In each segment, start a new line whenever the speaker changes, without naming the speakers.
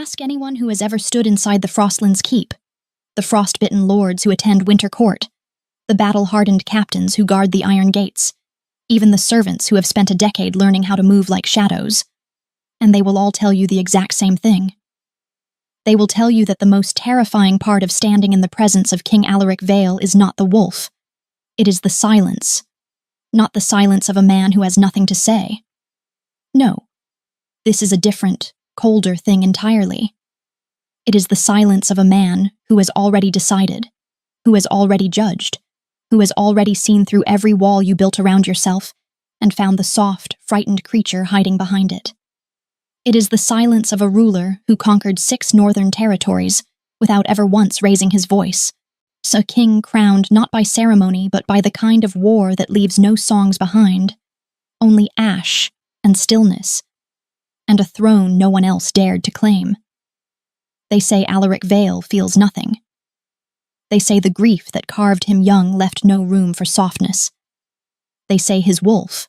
Ask anyone who has ever stood inside the Frostlands Keep, the frostbitten lords who attend Winter Court, the battle-hardened captains who guard the iron gates, even the servants who have spent a decade learning how to move like shadows, and they will all tell you the exact same thing. They will tell you that the most terrifying part of standing in the presence of King Alaric Vale is not the wolf. It is the silence. Not the silence of a man who has nothing to say. No. This is a different, colder thing entirely. It is the silence of a man who has already decided, who has already judged, who has already seen through every wall you built around yourself and found the soft, frightened creature hiding behind it. It is the silence of a ruler who conquered 6 northern territories without ever once raising his voice. A king crowned not by ceremony but by the kind of war that leaves no songs behind, only ash and stillness, and a throne no one else dared to claim. They say Alaric Vale feels nothing. They say the grief that carved him young left no room for softness. They say his wolf,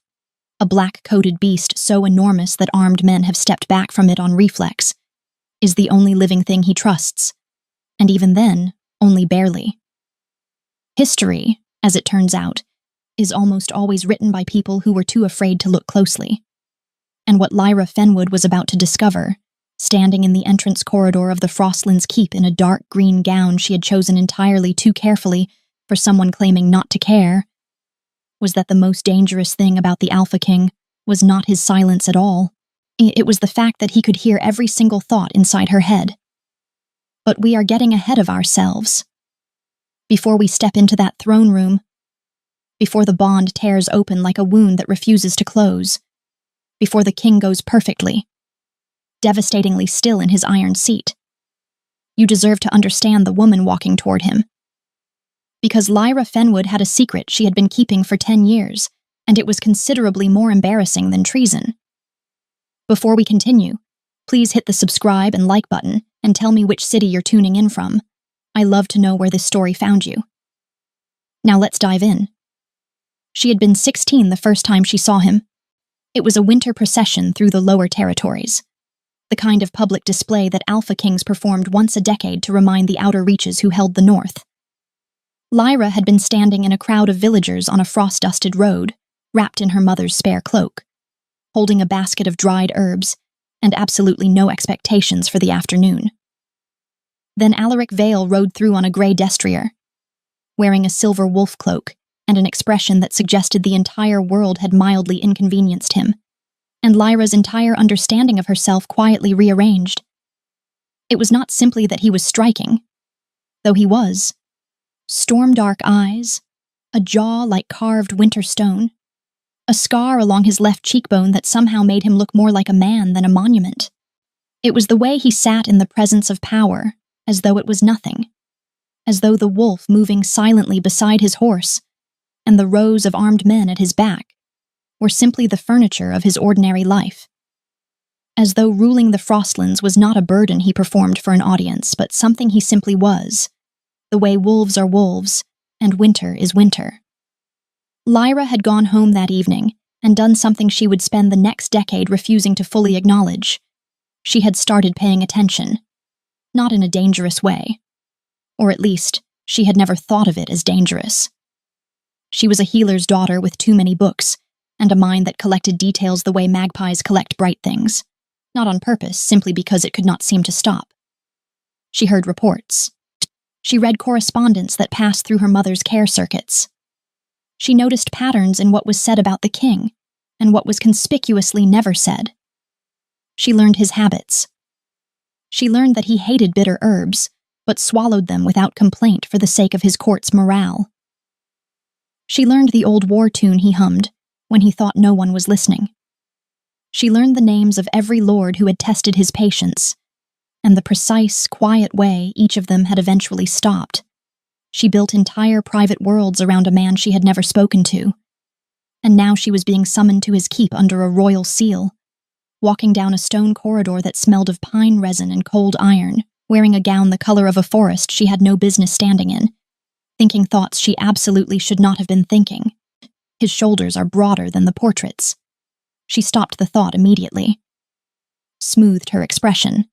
a black-coated beast so enormous that armed men have stepped back from it on reflex, is the only living thing he trusts, and even then, only barely. History, as it turns out, is almost always written by people who were too afraid to look closely. And what Lyra Fenwood was about to discover, standing in the entrance corridor of the Frostlands Keep in a dark green gown she had chosen entirely too carefully for someone claiming not to care, was that the most dangerous thing about the Alpha King was not his silence at all. It was the fact that he could hear every single thought inside her head. But we are getting ahead of ourselves. Before we step into that throne room, before the bond tears open like a wound that refuses to close, before the king goes perfectly, devastatingly still in his iron seat, you deserve to understand the woman walking toward him. Because Lyra Fenwood had a secret she had been keeping for 10 years, and it was considerably more embarrassing than treason. Before we continue, please hit the subscribe and like button and tell me which city you're tuning in from. I love to know where this story found you. Now let's dive in. She had been 16 the first time she saw him. It was a winter procession through the lower territories, the kind of public display that Alpha Kings performed once a decade to remind the outer reaches who held the north. Lyra had been standing in a crowd of villagers on a frost-dusted road, wrapped in her mother's spare cloak, holding a basket of dried herbs and absolutely no expectations for the afternoon. Then Alaric Vale rode through on a grey destrier, wearing a silver wolf cloak and an expression that suggested the entire world had mildly inconvenienced him, and Lyra's entire understanding of herself quietly rearranged. It was not simply that he was striking, though he was. Storm-dark eyes, a jaw like carved winter stone, a scar along his left cheekbone that somehow made him look more like a man than a monument. It was the way he sat in the presence of power, as though it was nothing, as though the wolf moving silently beside his horse, and the rows of armed men at his back, were simply the furniture of his ordinary life. As though ruling the Frostlands was not a burden he performed for an audience, but something he simply was, the way wolves are wolves, and winter is winter. Lyra had gone home that evening and done something she would spend the next decade refusing to fully acknowledge. She had started paying attention. Not in a dangerous way. Or at least, she had never thought of it as dangerous. She was a healer's daughter with too many books, and a mind that collected details the way magpies collect bright things, not on purpose, simply because it could not seem to stop. She heard reports. She read correspondence that passed through her mother's care circuits. She noticed patterns in what was said about the king, and what was conspicuously never said. She learned his habits. She learned that he hated bitter herbs, but swallowed them without complaint for the sake of his court's morale. She learned the old war tune he hummed when he thought no one was listening. She learned the names of every lord who had tested his patience, and the precise, quiet way each of them had eventually stopped. She built entire private worlds around a man she had never spoken to, and now she was being summoned to his keep under a royal seal, walking down a stone corridor that smelled of pine resin and cold iron, wearing a gown the color of a forest she had no business standing in, thinking thoughts she absolutely should not have been thinking. His shoulders are broader than the portraits. She stopped the thought immediately. Smoothed her expression.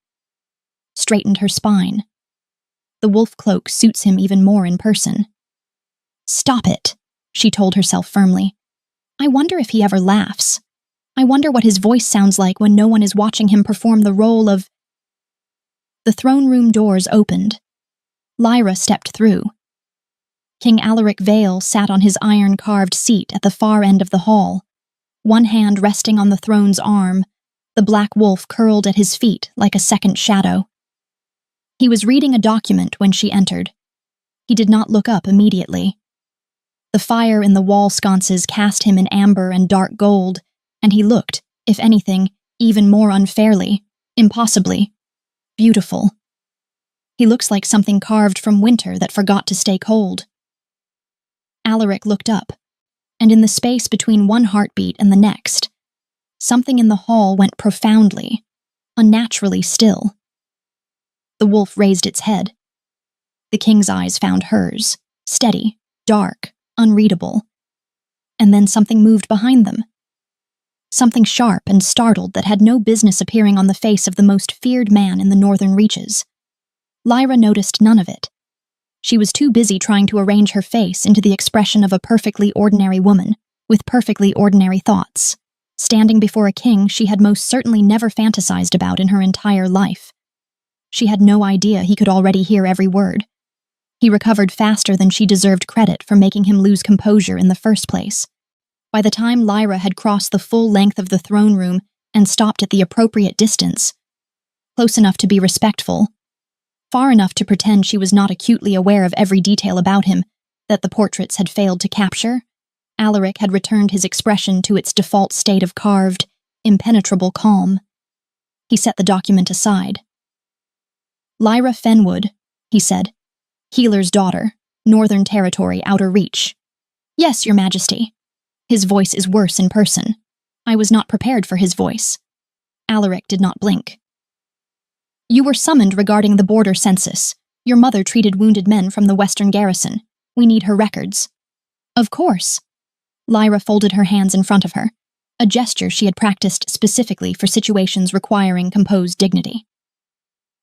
straightened her spine. The wolf cloak suits him even more in person. "Stop it," she told herself firmly. "I wonder if he ever laughs. I wonder what his voice sounds like when no one is watching him perform the role of—" The throne room doors opened. Lyra stepped through. King Alaric Vale sat on his iron-carved seat at the far end of the hall, one hand resting on the throne's arm, the black wolf curled at his feet like a second shadow. He was reading a document when she entered. He did not look up immediately. The fire in the wall sconces cast him in amber and dark gold, and he looked, if anything, even more unfairly, impossibly, beautiful. He looks like something carved from winter that forgot to stay cold. Alaric looked up, and in the space between one heartbeat and the next, something in the hall went profoundly, unnaturally still. The wolf raised its head. The king's eyes found hers, steady, dark, unreadable. And then something moved behind them. Something sharp and startled that had no business appearing on the face of the most feared man in the northern reaches. Lyra noticed none of it. She was too busy trying to arrange her face into the expression of a perfectly ordinary woman, with perfectly ordinary thoughts, standing before a king she had most certainly never fantasized about in her entire life. She had no idea he could already hear every word. He recovered faster than she deserved credit for making him lose composure in the first place. By the time Lyra had crossed the full length of the throne room and stopped at the appropriate distance, close enough to be respectful, far enough to pretend she was not acutely aware of every detail about him that the portraits had failed to capture, Alaric had returned his expression to its default state of carved, impenetrable calm. He set the document aside. "Lyra Fenwood," he said. "Healer's daughter, Northern Territory, Outer Reach." "Yes, Your Majesty." His voice is worse in person. I was not prepared for his voice. Alaric did not blink. "You were summoned regarding the border census. Your mother treated wounded men from the Western Garrison. We need her records." "Of course." Lyra folded her hands in front of her, a gesture she had practiced specifically for situations requiring composed dignity.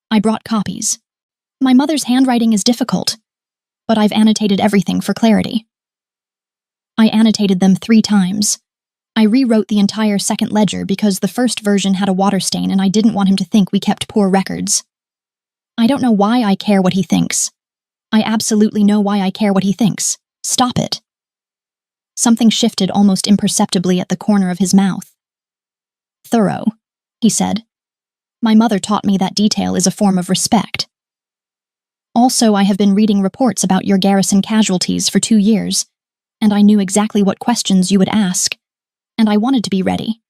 "I brought copies. My mother's handwriting is difficult, but I've annotated everything for clarity." I annotated them 3 times. I rewrote the entire second ledger because the first version had a water stain and I didn't want him to think we kept poor records. I don't know why I care what he thinks. I absolutely know why I care what he thinks. Stop it. Something shifted almost imperceptibly at the corner of his mouth. "Thorough," he said. "My mother taught me that detail is a form of respect. Also, I have been reading reports about your garrison casualties for 2 years, and I knew exactly what questions you would ask, and I wanted to be ready.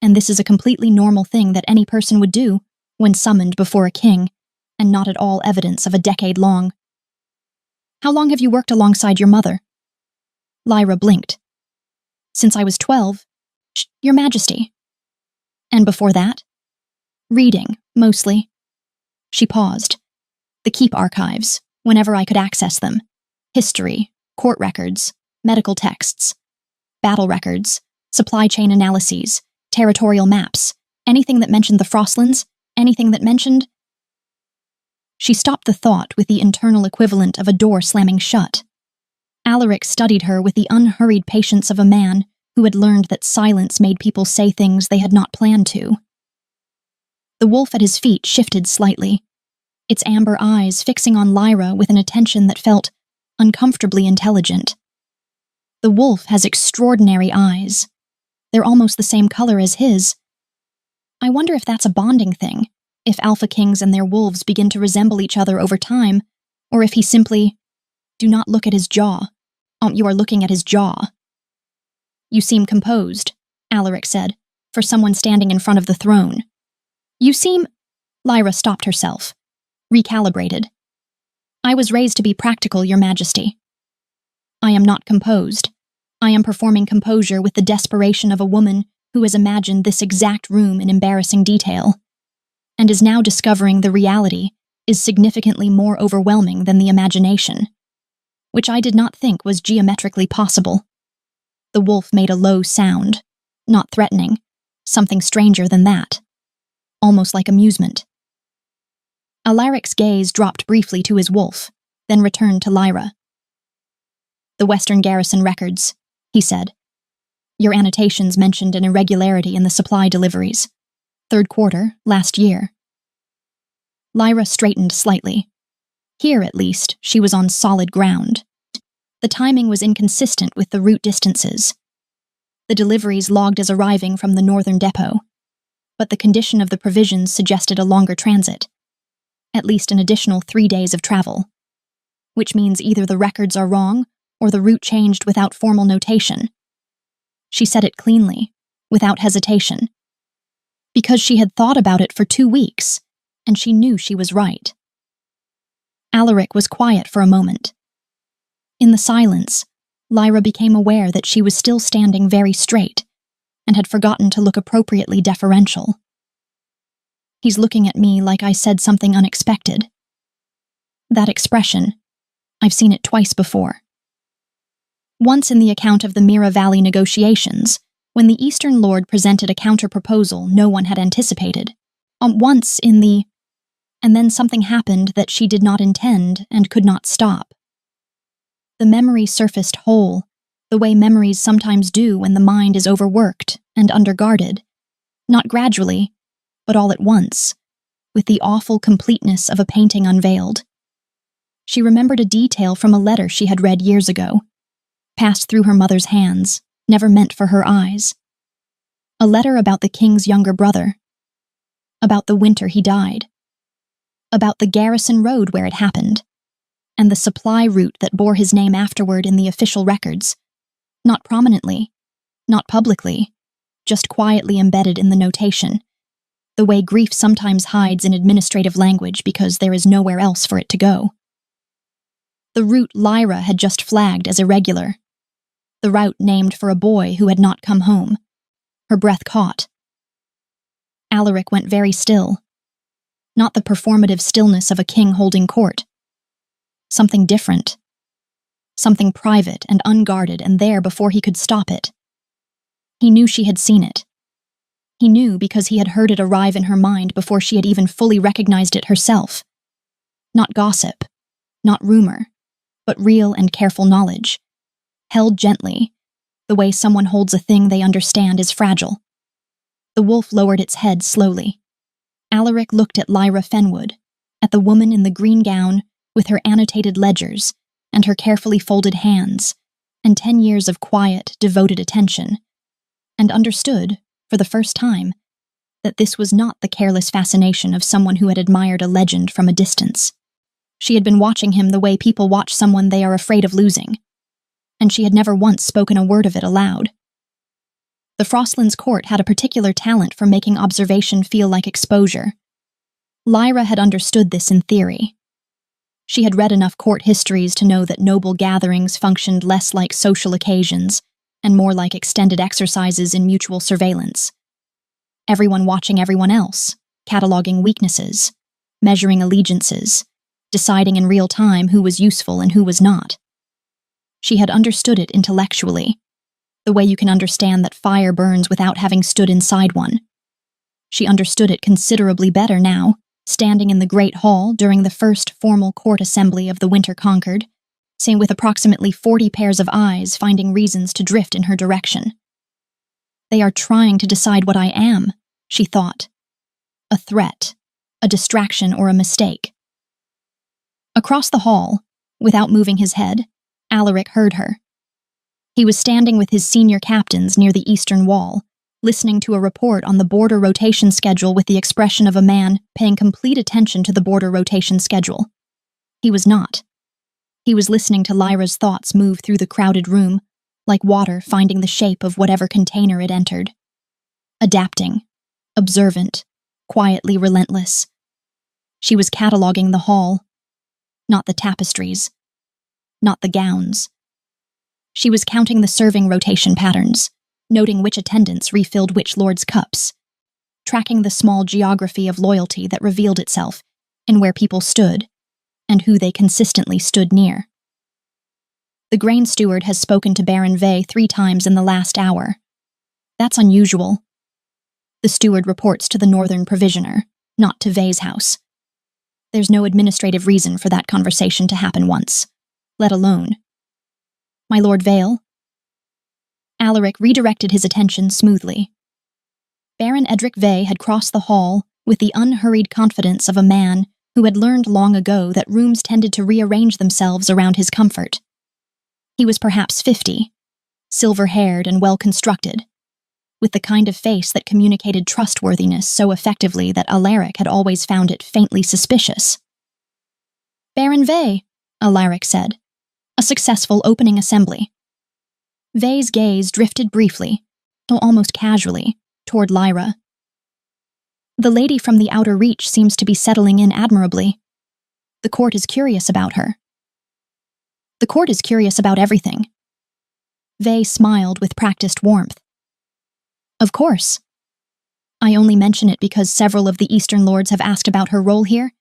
And this is a completely normal thing that any person would do when summoned before a king, and not at all evidence of a decade long." "How long have you worked alongside your mother?" Lyra blinked. "Since I was 12. Your Majesty." "And before that?" "Reading, mostly." She paused. "The Keep archives, whenever I could access them. History, court records, medical texts, battle records, supply chain analyses, territorial maps, anything that mentioned the Frostlands, anything that mentioned—" She stopped the thought with the internal equivalent of a door slamming shut. Alaric studied her with the unhurried patience of a man who had learned that silence made people say things they had not planned to. The wolf at his feet shifted slightly, its amber eyes fixing on Lyra with an attention that felt uncomfortably intelligent. The wolf has extraordinary eyes. They're almost the same color as his. I wonder if that's a bonding thing, if alpha kings and their wolves begin to resemble each other over time, or if he simply— "Do not look at his jaw. You are looking at his jaw." "You seem composed," Alaric said, for someone standing in front of the throne. "You seem—" Lyra stopped herself, recalibrated. "I was raised to be practical, Your Majesty. I am not composed. I am performing composure with the desperation of a woman who has imagined this exact room in embarrassing detail, and is now discovering the reality is significantly more overwhelming than the imagination, which I did not think was geometrically possible." The wolf made a low sound, not threatening, something stranger than that, almost like amusement. Alaric's gaze dropped briefly to his wolf, then returned to Lyra. "The Western Garrison records," he said. "Your annotations mentioned an irregularity in the supply deliveries. 3rd quarter, last year." Lyra straightened slightly. Here, at least, she was on solid ground. The timing was inconsistent with the route distances. The deliveries logged as arriving from the northern depot, but the condition of the provisions suggested a longer transit, at least an additional 3 days of travel, which means either the records are wrong or the route changed without formal notation. She said it cleanly, without hesitation, because she had thought about it for 2 weeks, and she knew she was right. Alaric was quiet for a moment. In the silence, Lyra became aware that she was still standing very straight and had forgotten to look appropriately deferential. "He's looking at me like I said something unexpected." That expression, I've seen it twice before. Once in the account of the Mira Valley negotiations, when the Eastern Lord presented a counter-proposal no one had anticipated. Once in the... And then something happened that she did not intend and could not stop. The memory surfaced whole, the way memories sometimes do when the mind is overworked and underguarded, not gradually, but all at once, with the awful completeness of a painting unveiled. She remembered a detail from a letter she had read years ago, passed through her mother's hands, never meant for her eyes. A letter about the king's younger brother, about the winter he died, about the Garrison Road where it happened, and the supply route that bore his name afterward in the official records, not prominently, not publicly, just quietly embedded in the notation, the way grief sometimes hides in administrative language because there is nowhere else for it to go. The route Lyra had just flagged as irregular, the route named for a boy who had not come home, her breath caught. Alaric went very still, not the performative stillness of a king holding court. Something different. Something private and unguarded and there before he could stop it. He knew she had seen it. He knew because he had heard it arrive in her mind before she had even fully recognized it herself. Not gossip, not rumor, but real and careful knowledge. Held gently, the way someone holds a thing they understand is fragile. The wolf lowered its head slowly. Alaric looked at Lyra Fenwood, at the woman in the green gown with her annotated ledgers and her carefully folded hands, and 10 years of quiet, devoted attention, and understood, for the first time, that this was not the careless fascination of someone who had admired a legend from a distance. She had been watching him the way people watch someone they are afraid of losing, and she had never once spoken a word of it aloud. The Frostlands court had a particular talent for making observation feel like exposure. Lyra had understood this in theory. She had read enough court histories to know that noble gatherings functioned less like social occasions and more like extended exercises in mutual surveillance. Everyone watching everyone else, cataloging weaknesses, measuring allegiances, deciding in real time who was useful and who was not. She had understood it intellectually, the way you can understand that fire burns without having stood inside one. She understood it considerably better now, standing in the Great Hall during the first formal court assembly of the Winter Conquered, seeing with approximately 40 pairs of eyes finding reasons to drift in her direction. They are trying to decide what I am, she thought. A threat, a distraction, or a mistake. Across the hall, without moving his head, Alaric heard her. He was standing with his senior captains near the eastern wall, listening to a report on the border rotation schedule with the expression of a man paying complete attention to the border rotation schedule. He was not. He was listening to Lyra's thoughts move through the crowded room, like water finding the shape of whatever container it entered. Adapting, observant, quietly relentless. She was cataloging the hall, not the tapestries, not the gowns. She was counting the serving rotation patterns, noting which attendants refilled which lord's cups, tracking the small geography of loyalty that revealed itself in where people stood and who they consistently stood near. The grain steward has spoken to Baron Vey 3 times in the last hour. That's unusual. The steward reports to the northern provisioner, not to Vey's house. There's no administrative reason for that conversation to happen once, let alone. My Lord Vale? Alaric redirected his attention smoothly. Baron Edric Vey had crossed the hall with the unhurried confidence of a man who had learned long ago that rooms tended to rearrange themselves around his comfort. He was perhaps 50, silver-haired and well-constructed, with the kind of face that communicated trustworthiness so effectively that Alaric had always found it faintly suspicious. Baron Vey, Alaric said, a successful opening assembly. Vey's gaze drifted briefly, though almost casually, toward Lyra. The lady from the outer reach seems to be settling in admirably. The court is curious about her. The court is curious about everything. Vey smiled with practiced warmth. Of course. I only mention it because several of the Eastern Lords have asked about her role here.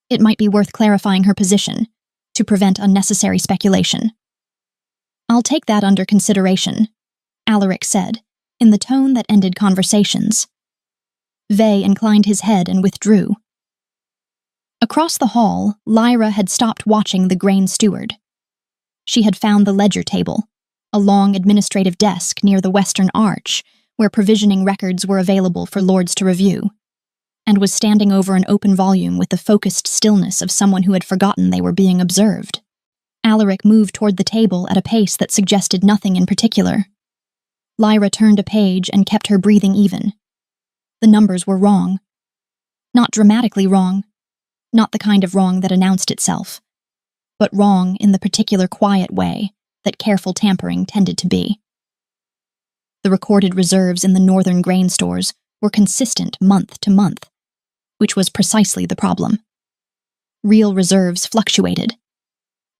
It might be worth clarifying her position, to prevent unnecessary speculation. I'll take that under consideration, Alaric said, in the tone that ended conversations. Vey inclined his head and withdrew. Across the hall, Lyra had stopped watching the grain steward. She had found the ledger table, a long administrative desk near the western arch, where provisioning records were available for lords to review, and was standing over an open volume with the focused stillness of someone who had forgotten they were being observed. Alaric moved toward the table at a pace that suggested nothing in particular. Lyra turned a page and kept her breathing even. The numbers were wrong. Not dramatically wrong, not the kind of wrong that announced itself, but wrong in the particular quiet way that careful tampering tended to be. The recorded reserves in the northern grain stores were consistent month to month, which was precisely the problem. Real reserves fluctuated.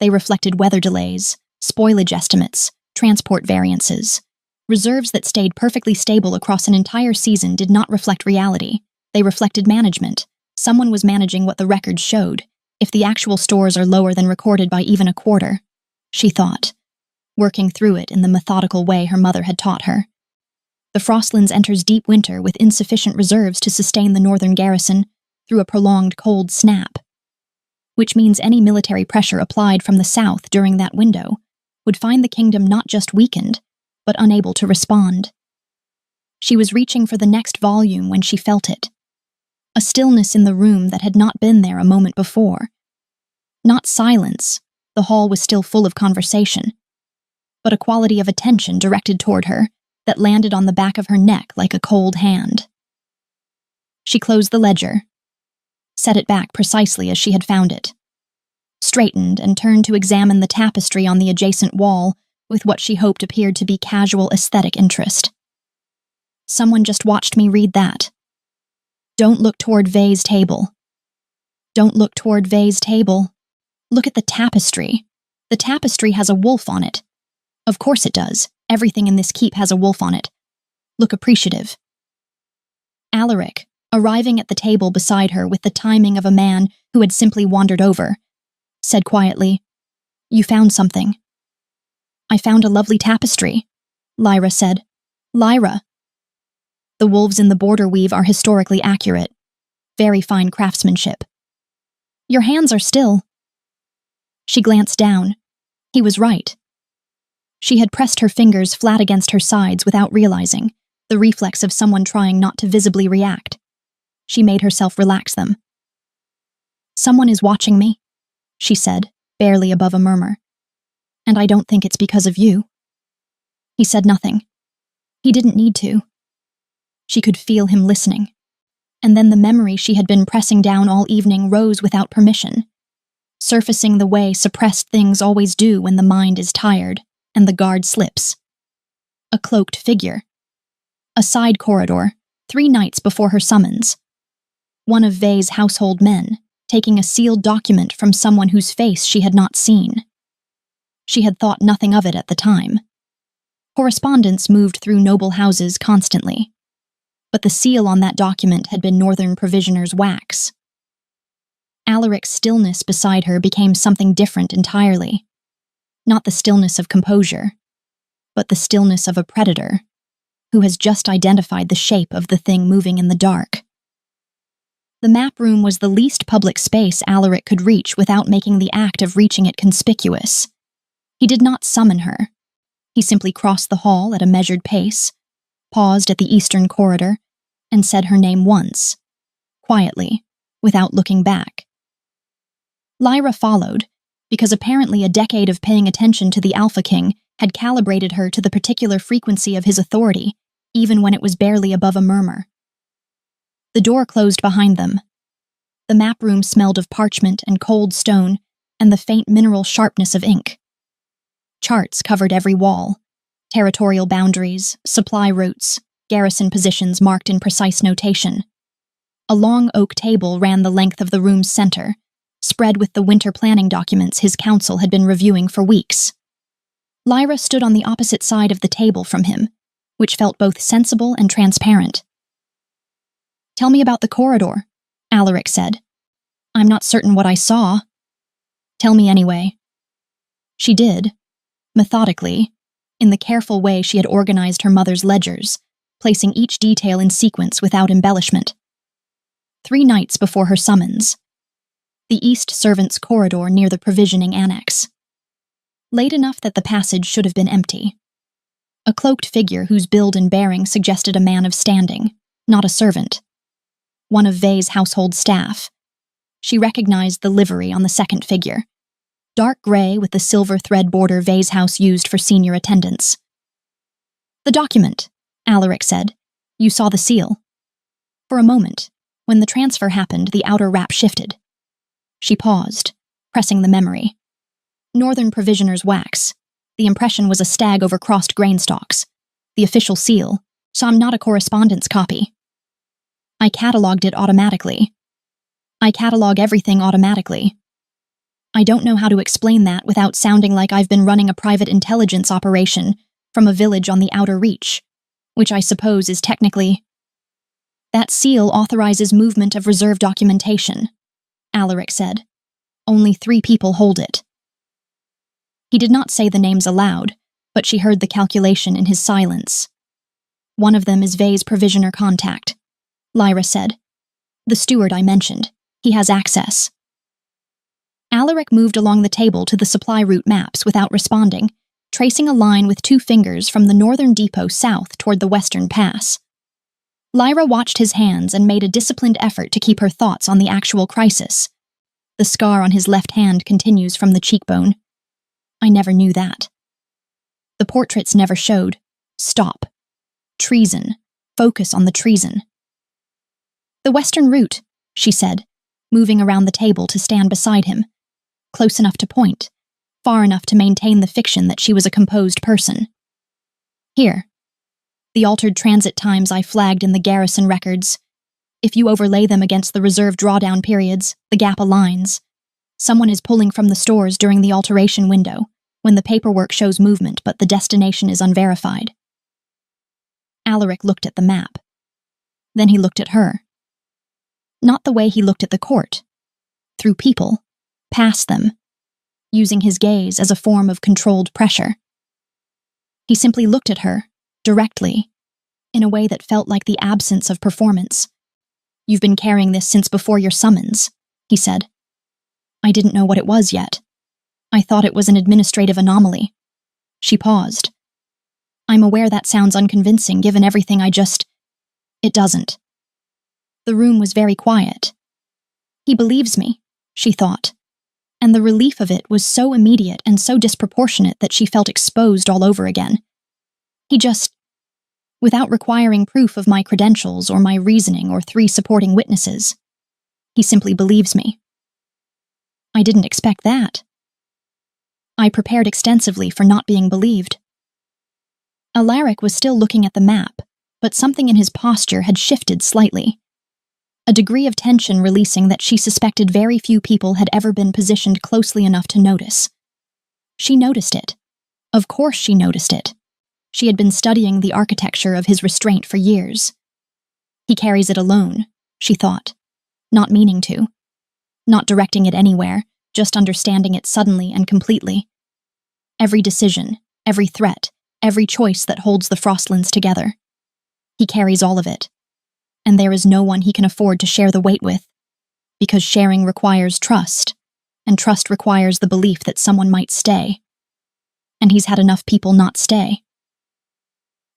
They reflected weather delays, spoilage estimates, transport variances. Reserves that stayed perfectly stable across an entire season did not reflect reality. They reflected management. Someone was managing what the records showed. If the actual stores are lower than recorded by even a quarter, she thought, working through it in the methodical way her mother had taught her. The Frostlands enters deep winter with insufficient reserves to sustain the northern garrison through a prolonged cold snap, which means any military pressure applied from the south during that window would find the kingdom not just weakened, but unable to respond. She was reaching for the next volume when she felt it. A stillness in the room that had not been there a moment before. Not silence, the hall was still full of conversation, but a quality of attention directed toward her that landed on the back of her neck like a cold hand. She closed the ledger, set it back precisely as she had found it, straightened and turned to examine the tapestry on the adjacent wall with what she hoped appeared to be casual aesthetic interest. Someone just watched me read that. Don't look toward Vey's table. Don't look toward Vey's table. Look at the tapestry. The tapestry has a wolf on it. Of course it does. Everything in this keep has a wolf on it. Look appreciative. Alaric, arriving at the table beside her with the timing of a man who had simply wandered over, said quietly, "You found something." "I found a lovely tapestry," Lyra said. "Lyra." The wolves in the border weave are historically accurate. Very fine craftsmanship. "Your hands are still." She glanced down. He was right. She had pressed her fingers flat against her sides without realizing, the reflex of someone trying not to visibly react. She made herself relax them. "Someone is watching me," she said, barely above a murmur. "And I don't think it's because of you." He said nothing. He didn't need to. She could feel him listening. And then the memory she had been pressing down all evening rose without permission, surfacing the way suppressed things always do when the mind is tired and the guard slips. A cloaked figure. A side corridor, 3 nights before her summons. One of Vey's household men, taking a sealed document from someone whose face she had not seen. She had thought nothing of it at the time. Correspondence moved through noble houses constantly, but the seal on that document had been Northern Provisioner's wax. Alaric's stillness beside her became something different entirely. Not the stillness of composure, but the stillness of a predator who has just identified the shape of the thing moving in the dark. The map room was the least public space Alaric could reach without making the act of reaching it conspicuous. He did not summon her. He simply crossed the hall at a measured pace, paused at the eastern corridor, and said her name once, quietly, without looking back. Lyra followed, because apparently a decade of paying attention to the Alpha King had calibrated her to the particular frequency of his authority, even when it was barely above a murmur. The door closed behind them. The map room smelled of parchment and cold stone and the faint mineral sharpness of ink. Charts covered every wall, territorial boundaries, supply routes, garrison positions marked in precise notation. A long oak table ran the length of the room's center, spread with the winter planning documents his council had been reviewing for weeks. Lyra stood on the opposite side of the table from him, which felt both sensible and transparent. "Tell me about the corridor," Alaric said. "I'm not certain what I saw." "Tell me anyway." She did, methodically, in the careful way she had organized her mother's ledgers, placing each detail in sequence without embellishment. 3 nights before her summons. The East Servants' corridor near the provisioning annex. Late enough that the passage should have been empty. A cloaked figure whose build and bearing suggested a man of standing, not a servant. One of Vey's household staff. She recognized the livery on the second figure. Dark gray with the silver thread border Vey's house used for senior attendants. "The document," Alaric said. "You saw the seal." For a moment, when the transfer happened, the outer wrap shifted. She paused, pressing the memory. Northern Provisioner's wax. The impression was a stag over crossed grain stalks. The official seal, so I'm not a correspondence copy. I cataloged it automatically. I catalog everything automatically. I don't know how to explain that without sounding like I've been running a private intelligence operation from a village on the outer reach, which I suppose is technically... That seal authorizes movement of reserve documentation, Alaric said. Only 3 people hold it. He did not say the names aloud, but she heard the calculation in his silence. "One of them is Vey's provisioner contact," Lyra said. "The steward I mentioned. He has access." Alaric moved along the table to the supply route maps without responding, tracing a line with 2 fingers from the northern depot south toward the western pass. Lyra watched his hands and made a disciplined effort to keep her thoughts on the actual crisis. The scar on his left hand continues from the cheekbone. I never knew that. The portraits never showed. Stop. Treason. Focus on the treason. "The western route," she said, moving around the table to stand beside him, close enough to point, far enough to maintain the fiction that she was a composed person. "Here. The altered transit times I flagged in the garrison records. If you overlay them against the reserve drawdown periods, the gap aligns. Someone is pulling from the stores during the alteration window, when the paperwork shows movement but the destination is unverified." Alaric looked at the map. Then he looked at her. Not the way he looked at the court. Through people, past them, using his gaze as a form of controlled pressure. He simply looked at her, directly, in a way that felt like the absence of performance. "You've been carrying this since before your summons," he said. "I didn't know what it was yet. I thought it was an administrative anomaly." She paused. "I'm aware that sounds unconvincing given everything I just... It doesn't." The room was very quiet. He believes me, she thought, and the relief of it was so immediate and so disproportionate that she felt exposed all over again. He just... Without requiring proof of my credentials or my reasoning or 3 supporting witnesses, he simply believes me. I didn't expect that. I prepared extensively for not being believed. Alaric was still looking at the map, but something in his posture had shifted slightly. A degree of tension releasing that she suspected very few people had ever been positioned closely enough to notice. She noticed it. Of course she noticed it. She had been studying the architecture of his restraint for years. He carries it alone, she thought, not meaning to. Not directing it anywhere, just understanding it suddenly and completely. Every decision, every threat, every choice that holds the Frostlands together. He carries all of it. And there is no one he can afford to share the weight with. because sharing requires trust, and trust requires the belief that someone might stay. And he's had enough people not stay.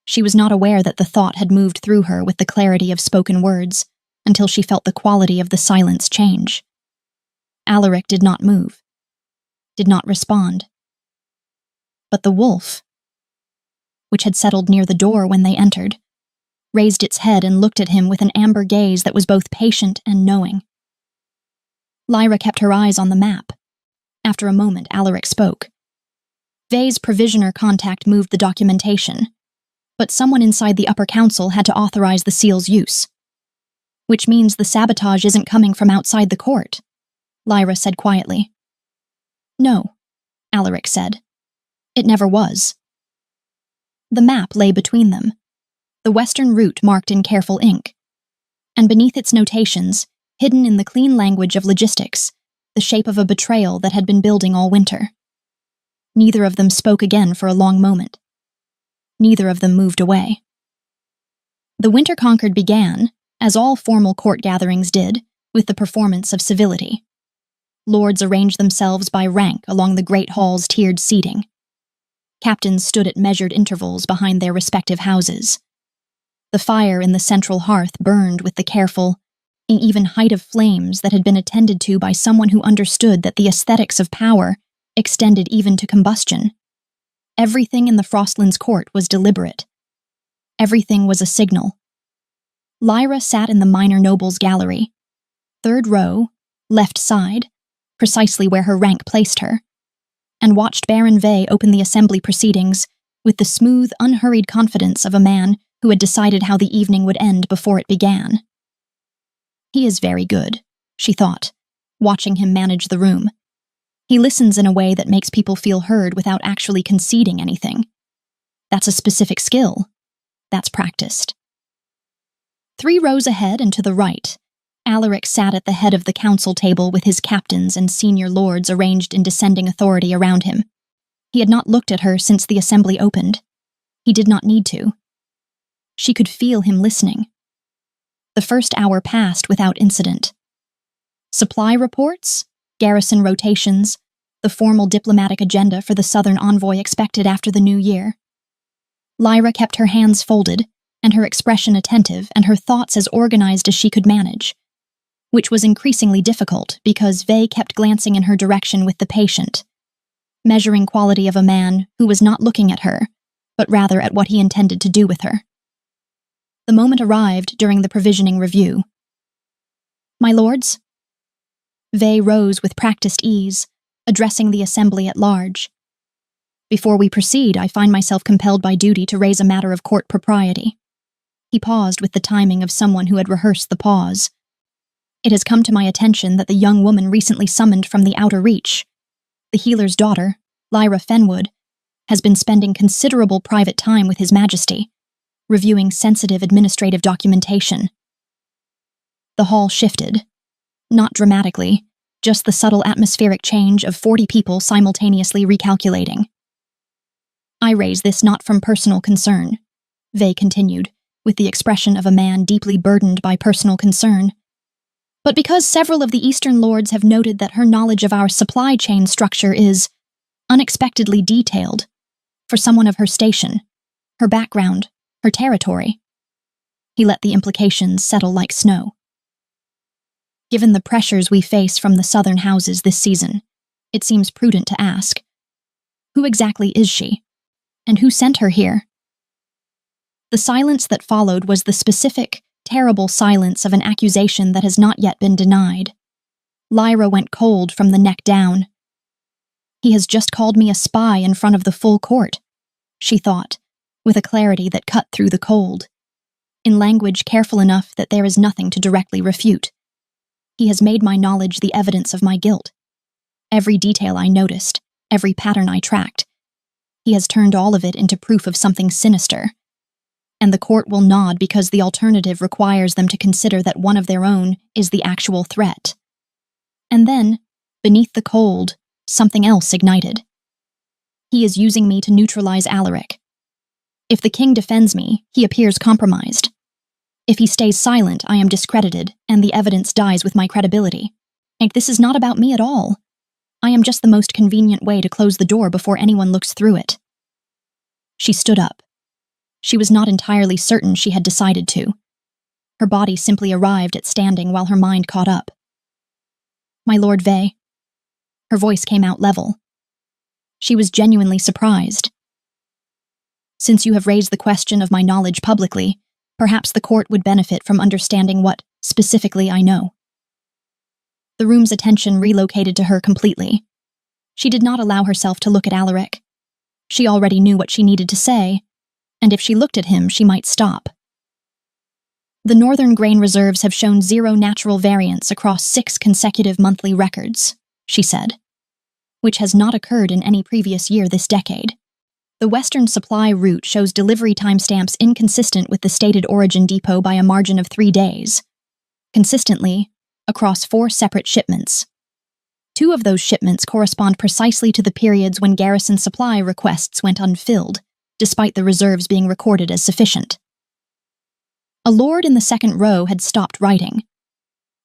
She was not aware that the thought had moved through her with the clarity of spoken words until she felt the quality of the silence change. Alaric did not move, did not respond. But the wolf, which had settled near the door when they entered, raised its head and looked at him with an amber gaze that was both patient and knowing. Lyra kept her eyes on the map. After a moment, Alaric spoke. Vey's provisioner contact moved the documentation, but someone inside the upper council had to authorize the seal's use. Which means the sabotage isn't coming from outside the court, Lyra said quietly. No, Alaric said. It never was. The map lay between them, the western route marked in careful ink, and beneath its notations, hidden in the clean language of logistics, the shape of a betrayal that had been building all winter. Neither of them spoke again for a long moment. Neither of them moved away. The Winter Conquered began, as all formal court gatherings did, with the performance of civility. Lords arranged themselves by rank along the great hall's tiered seating. Captains stood at measured intervals behind their respective houses. The fire in the central hearth burned with the careful, even height of flames that had been attended to by someone who understood that the aesthetics of power extended even to combustion. Everything in the Frostlands court was deliberate. Everything was a signal. Lyra sat in the minor nobles gallery, third row, left side, precisely where her rank placed her, and watched Baron Vey open the assembly proceedings with the smooth, unhurried confidence of a man who had decided how the evening would end before it began. He is very good, she thought, watching him manage the room. He listens in a way that makes people feel heard without actually conceding anything. That's a specific skill. That's practiced. 3 rows ahead and to the right, Alaric sat at the head of the council table with his captains and senior lords arranged in descending authority around him. He had not looked at her since the assembly opened. He did not need to. She could feel him listening. The first hour passed without incident. Supply reports, garrison rotations, the formal diplomatic agenda for the southern envoy expected after the new year. Lyra kept her hands folded, and her expression attentive, and her thoughts as organized as she could manage, which was increasingly difficult because Vey kept glancing in her direction with the patient, measuring quality of a man who was not looking at her, but rather at what he intended to do with her. The moment arrived during the provisioning review. My lords? Vey rose with practiced ease, addressing the assembly at large. Before we proceed, I find myself compelled by duty to raise a matter of court propriety. He paused with the timing of someone who had rehearsed the pause. It has come to my attention that the young woman recently summoned from the outer reach, the healer's daughter, Lyra Fenwood, has been spending considerable private time with His Majesty, reviewing sensitive administrative documentation. The hall shifted. Not dramatically, just the subtle atmospheric change of 40 people simultaneously recalculating. I raise this not from personal concern, Vey continued, with the expression of a man deeply burdened by personal concern, but because several of the Eastern lords have noted that her knowledge of our supply chain structure is unexpectedly detailed for someone of her station, her background, her territory. He let the implications settle like snow. Given the pressures we face from the southern houses this season, it seems prudent to ask, who exactly is she, and who sent her here? The silence that followed was the specific, terrible silence of an accusation that has not yet been denied. Lyra went cold from the neck down. He has just called me a spy in front of the full court, she thought, with a clarity that cut through the cold, in language careful enough that there is nothing to directly refute. He has made my knowledge the evidence of my guilt. Every detail I noticed, every pattern I tracked, he has turned all of it into proof of something sinister. And the court will nod because the alternative requires them to consider that one of their own is the actual threat. And then, beneath the cold, something else ignited. He is using me to neutralize Alaric. If the king defends me, he appears compromised. If he stays silent, I am discredited, and the evidence dies with my credibility. And this is not about me at all. I am just the most convenient way to close the door before anyone looks through it. She stood up. She was not entirely certain she had decided to. Her body simply arrived at standing while her mind caught up. My Lord Vey. Her voice came out level. She was genuinely surprised. Since you have raised the question of my knowledge publicly, perhaps the court would benefit from understanding what, specifically, I know. The room's attention relocated to her completely. She did not allow herself to look at Alaric. She already knew what she needed to say, and if she looked at him, she might stop. The northern grain reserves have shown 0 natural variance across 6 consecutive monthly records, she said, which has not occurred in any previous year this decade. The western supply route shows delivery timestamps inconsistent with the stated origin depot by a margin of 3 days, consistently across 4 separate shipments. 2 of those shipments correspond precisely to the periods when garrison supply requests went unfilled, despite the reserves being recorded as sufficient. A lord in the second row had stopped writing.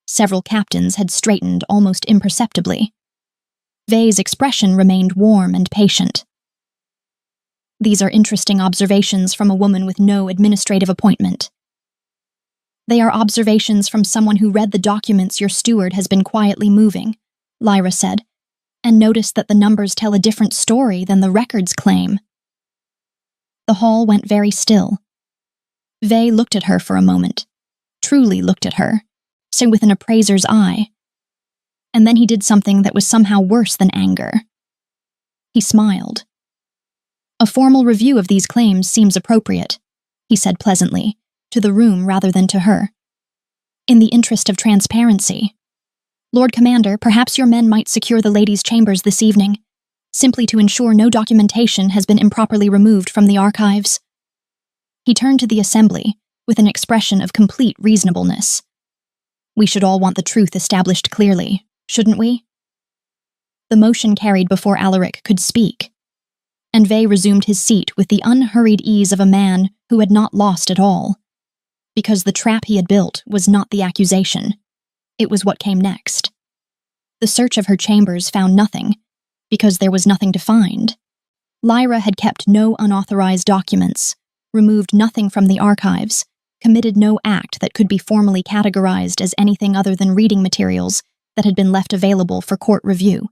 Several captains had straightened almost imperceptibly. Vey's expression remained warm and patient. These are interesting observations from a woman with no administrative appointment. They are observations from someone who read the documents your steward has been quietly moving, Lyra said, and noticed that the numbers tell a different story than the records claim. The hall went very still. Vey looked at her for a moment, truly looked at her, so with an appraiser's eye. And then he did something that was somehow worse than anger. He smiled. A formal review of these claims seems appropriate, he said pleasantly, to the room rather than to her. In the interest of transparency. Lord Commander, perhaps your men might secure the ladies' chambers this evening, simply to ensure no documentation has been improperly removed from the archives. He turned to the assembly with an expression of complete reasonableness. We should all want the truth established clearly, shouldn't we? The motion carried before Alaric could speak, and Vey resumed his seat with the unhurried ease of a man who had not lost at all, because the trap he had built was not the accusation. It was what came next. The search of her chambers found nothing, because there was nothing to find. Lyra had kept no unauthorized documents, removed nothing from the archives, committed no act that could be formally categorized as anything other than reading materials that had been left available for court review.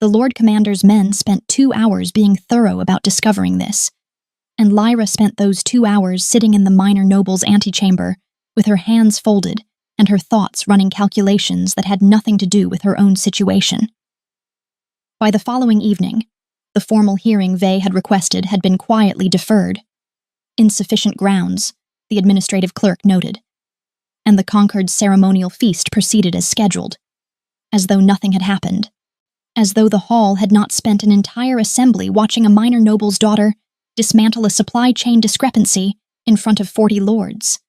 The Lord Commander's men spent 2 hours being thorough about discovering this, and Lyra spent those 2 hours sitting in the minor noble's antechamber with her hands folded and her thoughts running calculations that had nothing to do with her own situation. By the following evening, the formal hearing Vey had requested had been quietly deferred. Insufficient grounds, the administrative clerk noted, and the Concord's ceremonial feast proceeded as scheduled, as though nothing had happened. As though the hall had not spent an entire assembly watching a minor noble's daughter dismantle a supply chain discrepancy in front of 40 lords.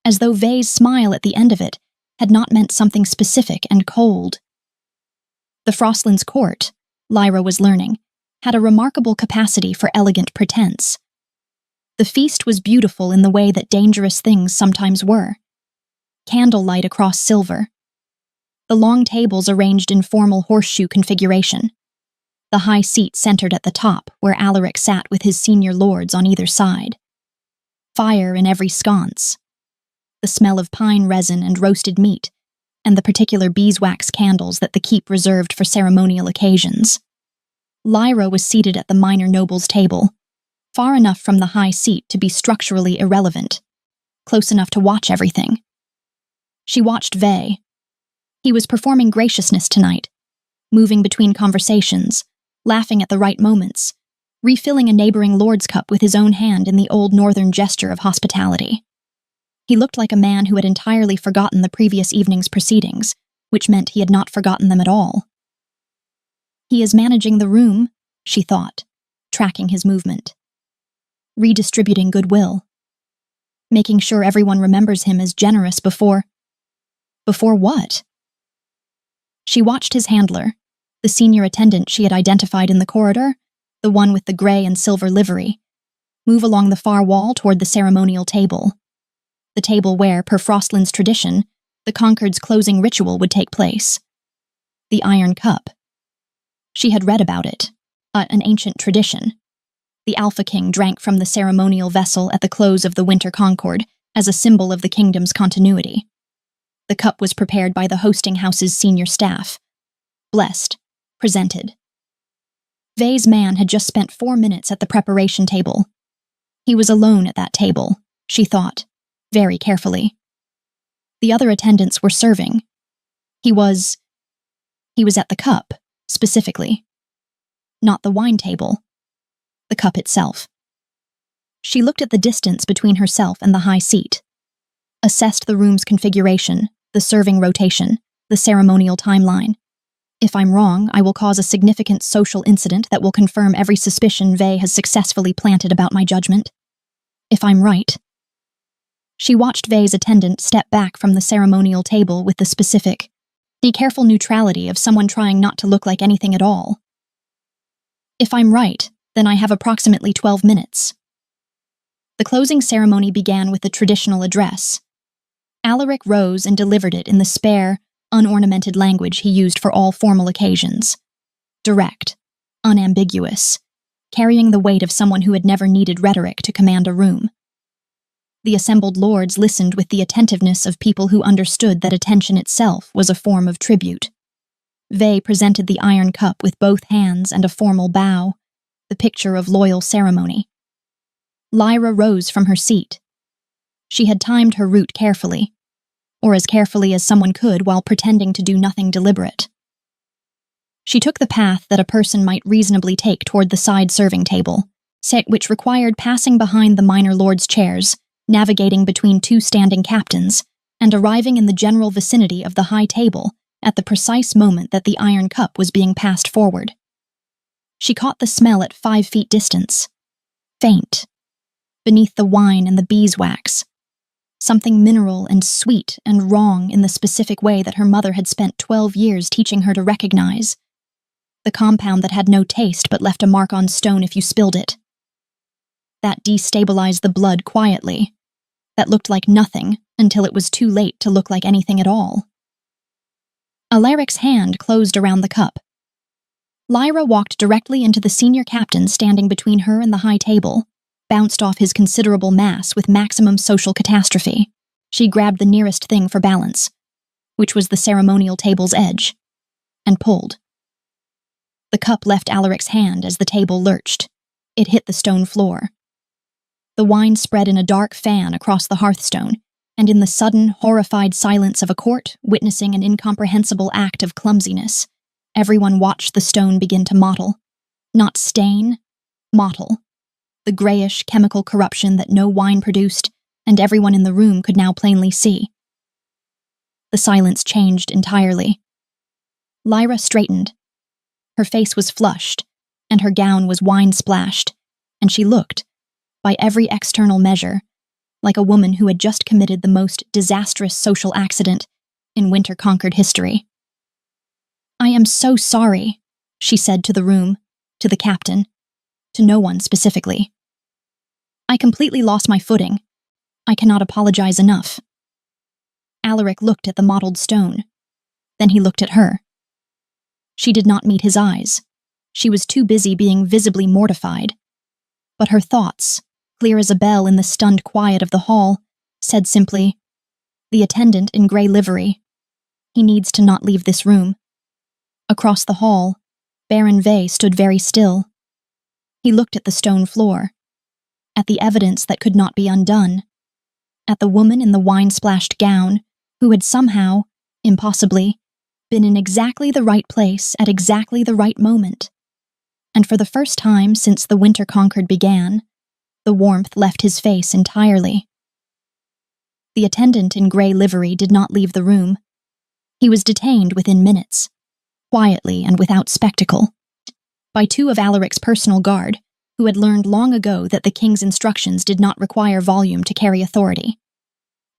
As though Vey's smile at the end of it had not meant something specific and cold. The Frostlands court, Lyra was learning, had a remarkable capacity for elegant pretense. The feast was beautiful in the way that dangerous things sometimes were. Candlelight across silver. The long tables arranged in formal horseshoe configuration. The high seat centered at the top, where Alaric sat with his senior lords on either side. Fire in every sconce. The smell of pine resin and roasted meat, and the particular beeswax candles that the keep reserved for ceremonial occasions. Lyra was seated at the minor noble's table, far enough from the high seat to be structurally irrelevant, close enough to watch everything. She watched Vey. He was performing graciousness tonight, moving between conversations, laughing at the right moments, refilling a neighboring lord's cup with his own hand in the old northern gesture of hospitality. He looked like a man who had entirely forgotten the previous evening's proceedings, which meant he had not forgotten them at all. He is managing the room, she thought, tracking his movement. Redistributing goodwill. Making sure everyone remembers him as generous before what? She watched his handler, the senior attendant she had identified in the corridor, the one with the gray and silver livery, move along the far wall toward the ceremonial table. the table where, per Frostland's tradition, the Concord's closing ritual would take place. The Iron Cup. She had read about it, an ancient tradition. The Alpha King drank from the ceremonial vessel at the close of the Winter Concord as a symbol of the kingdom's continuity. The cup was prepared by the hosting house's senior staff. Blessed. Presented. Vay's man had just spent 4 minutes at the preparation table. He was alone at that table, she thought, very carefully. The other attendants were serving. He was at the cup, specifically. Not the wine table. The cup itself. She looked at the distance between herself and the high seat, assessed the room's configuration, the serving rotation, the ceremonial timeline. If I'm wrong, I will cause a significant social incident that will confirm every suspicion Vay has successfully planted about my judgment. If I'm right. She watched Vay's attendant step back from the ceremonial table with the careful neutrality of someone trying not to look like anything at all. If I'm right, then I have approximately 12 minutes. The closing ceremony began with the traditional address. Alaric rose and delivered it in the spare, unornamented language he used for all formal occasions. Direct, unambiguous, carrying the weight of someone who had never needed rhetoric to command a room. The assembled lords listened with the attentiveness of people who understood that attention itself was a form of tribute. Vay presented the iron cup with both hands and a formal bow, the picture of loyal ceremony. Lyra rose from her seat. She had timed her route carefully, or as carefully as someone could while pretending to do nothing deliberate. She took the path that a person might reasonably take toward the side serving table, which required passing behind the minor lords' chairs, navigating between 2 standing captains, and arriving in the general vicinity of the high table at the precise moment that the iron cup was being passed forward. She caught the smell at 5 feet distance. Faint. Beneath the wine and the beeswax. Something mineral and sweet and wrong in the specific way that her mother had spent 12 years teaching her to recognize. The compound that had no taste but left a mark on stone if you spilled it. That destabilized the blood quietly. That looked like nothing until it was too late to look like anything at all. Alaric's hand closed around the cup. Lyra walked directly into the senior captain standing between her and the high table, bounced off his considerable mass with maximum social catastrophe. She grabbed the nearest thing for balance, which was the ceremonial table's edge, and pulled. The cup left Alaric's hand as the table lurched. It hit the stone floor. The wine spread in a dark fan across the hearthstone, and in the sudden, horrified silence of a court witnessing an incomprehensible act of clumsiness, everyone watched the stone begin to mottle. Not stain, mottle. The grayish chemical corruption that no wine produced, and everyone in the room could now plainly see. The silence changed entirely. Lyra straightened. Her face was flushed, and her gown was wine-splashed, and she looked, by every external measure, like a woman who had just committed the most disastrous social accident in Winter Concord history. "I am so sorry," she said to the room, to the captain, to no one specifically. "I completely lost my footing. I cannot apologize enough." Alaric looked at the mottled stone. Then he looked at her. She did not meet his eyes. She was too busy being visibly mortified. But her thoughts, clear as a bell in the stunned quiet of the hall, said simply, "The attendant in gray livery. He needs to not leave this room." Across the hall, Baron Vay stood very still. He looked at the stone floor, at the evidence that could not be undone, at the woman in the wine-splashed gown who had somehow, impossibly, been in exactly the right place at exactly the right moment. And for the first time since the Winter Concord began, the warmth left his face entirely. The attendant in gray livery did not leave the room. He was detained within minutes, quietly and without spectacle, by 2 of Alaric's personal guard, who had learned long ago that the king's instructions did not require volume to carry authority.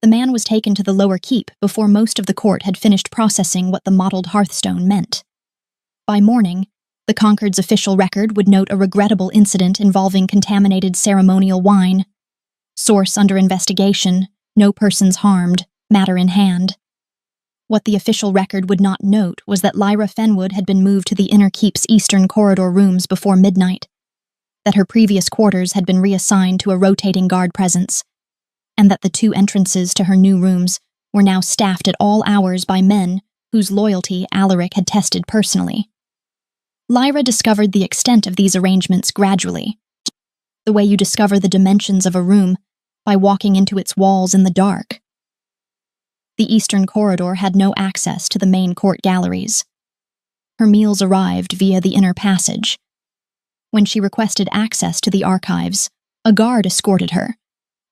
The man was taken to the lower keep before most of the court had finished processing what the mottled hearthstone meant. By morning, the Concord's official record would note a regrettable incident involving contaminated ceremonial wine. Source under investigation, No persons harmed, matter in hand. What the official record would not note was that Lyra Fenwood had been moved to the inner keep's eastern corridor rooms before midnight, that her previous quarters had been reassigned to a rotating guard presence, and that the 2 entrances to her new rooms were now staffed at all hours by men whose loyalty Alaric had tested personally. Lyra discovered the extent of these arrangements gradually, the way you discover the dimensions of a room by walking into its walls in the dark. The eastern corridor had no access to the main court galleries. Her meals arrived via the inner passage. When she requested access to the archives, a guard escorted her,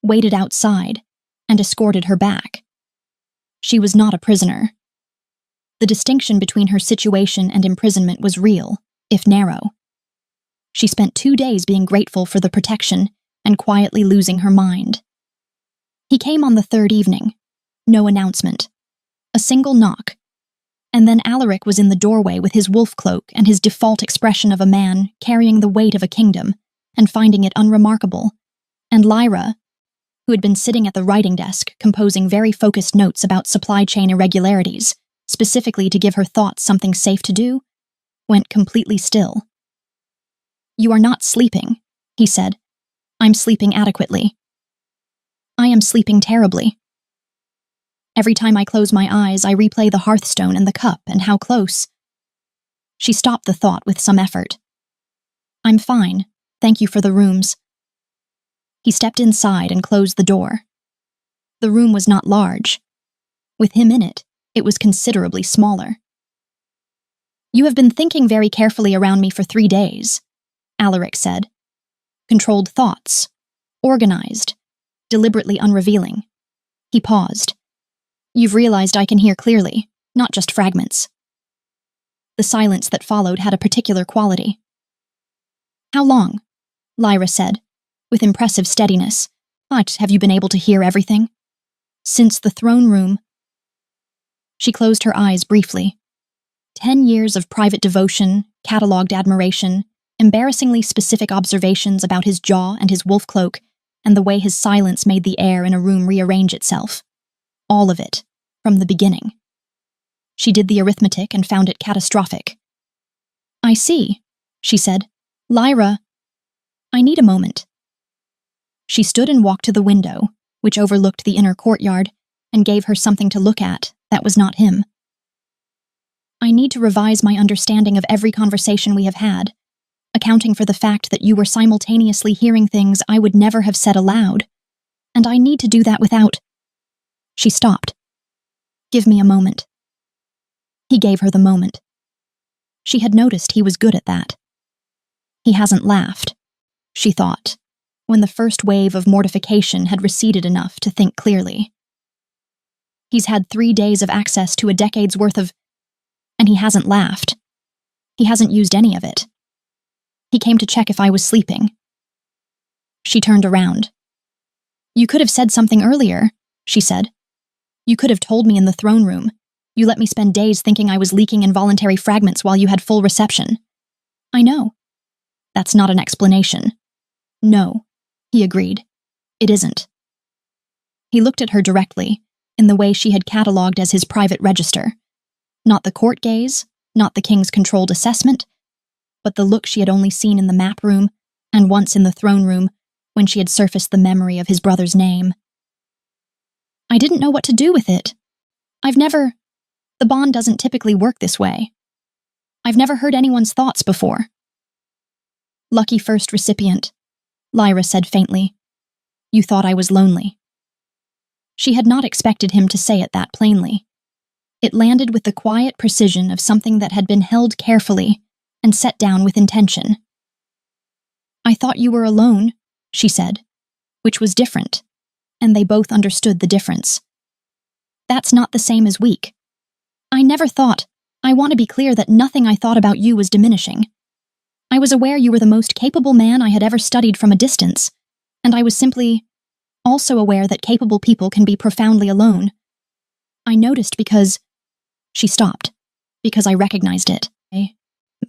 waited outside, and escorted her back. She was not a prisoner. The distinction between her situation and imprisonment was real, if narrow. She spent 2 days being grateful for the protection and quietly losing her mind. He came on the 3rd evening. No announcement. A single knock. And then Alaric was in the doorway with his wolf cloak and his default expression of a man carrying the weight of a kingdom and finding it unremarkable. And Lyra, who had been sitting at the writing desk composing very focused notes about supply chain irregularities, specifically to give her thoughts something safe to do, went completely still. "You are not sleeping," he said. "I'm sleeping adequately. I am sleeping terribly. Every time I close my eyes, I replay the hearthstone and the cup and how close." She stopped the thought with some effort. "I'm fine. Thank you for the rooms." He stepped inside and closed the door. The room was not large. With him in it, it was considerably smaller. "You have been thinking very carefully around me for 3 days," Alaric said. "Controlled thoughts. Organized. Deliberately unrevealing." He paused. "You've realized I can hear clearly, not just fragments." The silence that followed had a particular quality. "How long?" Lyra said, with impressive steadiness. "But have you been able to hear everything?" "Since the throne room." She closed her eyes briefly. 10 years of private devotion, catalogued admiration, embarrassingly specific observations about his jaw and his wolf cloak, and the way his silence made the air in a room rearrange itself. All of it, from the beginning. She did the arithmetic and found it catastrophic. "I see," she said. "Lyra, I need a moment." She stood and walked to the window, which overlooked the inner courtyard, and gave her something to look at that was not him. "I need to revise my understanding of every conversation we have had, accounting for the fact that you were simultaneously hearing things I would never have said aloud, and I need to do that without—" She stopped. "Give me a moment." He gave her the moment. She had noticed he was good at that. He hasn't laughed, she thought, when the first wave of mortification had receded enough to think clearly. He's had 3 days of access to a decade's worth of— and he hasn't laughed. He hasn't used any of it. He came to check if I was sleeping. She turned around. "You could have said something earlier," she said. "You could have told me in the throne room. You let me spend days thinking I was leaking involuntary fragments while you had full reception." "I know." "That's not an explanation." "No," he agreed. "It isn't." He looked at her directly, in the way she had catalogued as his private register. Not the court gaze, not the king's controlled assessment, but the look she had only seen in the map room and once in the throne room when she had surfaced the memory of his brother's name. "I didn't know what to do with it. The bond doesn't typically work this way. I've never heard anyone's thoughts before." "Lucky first recipient," Lyra said faintly. "You thought I was lonely." She had not expected him to say it that plainly. It landed with the quiet precision of something that had been held carefully and set down with intention. "I thought you were alone," she said, which was different, and they both understood the difference. "That's not the same as weak. I never thought— I want to be clear that nothing I thought about you was diminishing. I was aware you were the most capable man I had ever studied from a distance, and I was simply also aware that capable people can be profoundly alone. I noticed because—" She stopped, "because I recognized it.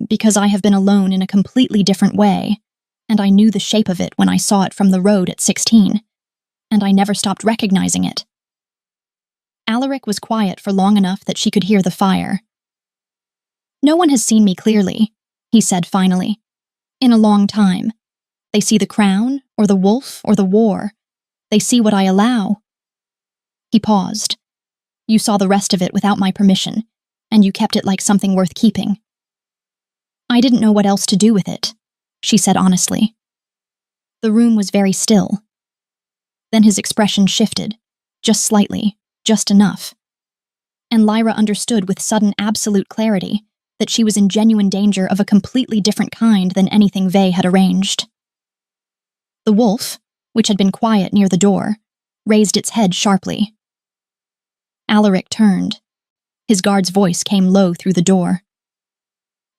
Because I have been alone in a completely different way, and I knew the shape of it when I saw it from the road at 16. and I never stopped recognizing it. Alaric was quiet for long enough that she could hear the fire. "No one has seen me clearly," he said finally. "In a long time. They see the crown, or the wolf, or the war. They see what I allow." He paused. "You saw the rest of it without my permission, and you kept it like something worth keeping." "I didn't know what else to do with it," she said honestly. The room was very still. Then his expression shifted, just slightly, just enough. And Lyra understood with sudden absolute clarity that she was in genuine danger of a completely different kind than anything Vey had arranged. The wolf, which had been quiet near the door, raised its head sharply. Alaric turned. His guard's voice came low through the door.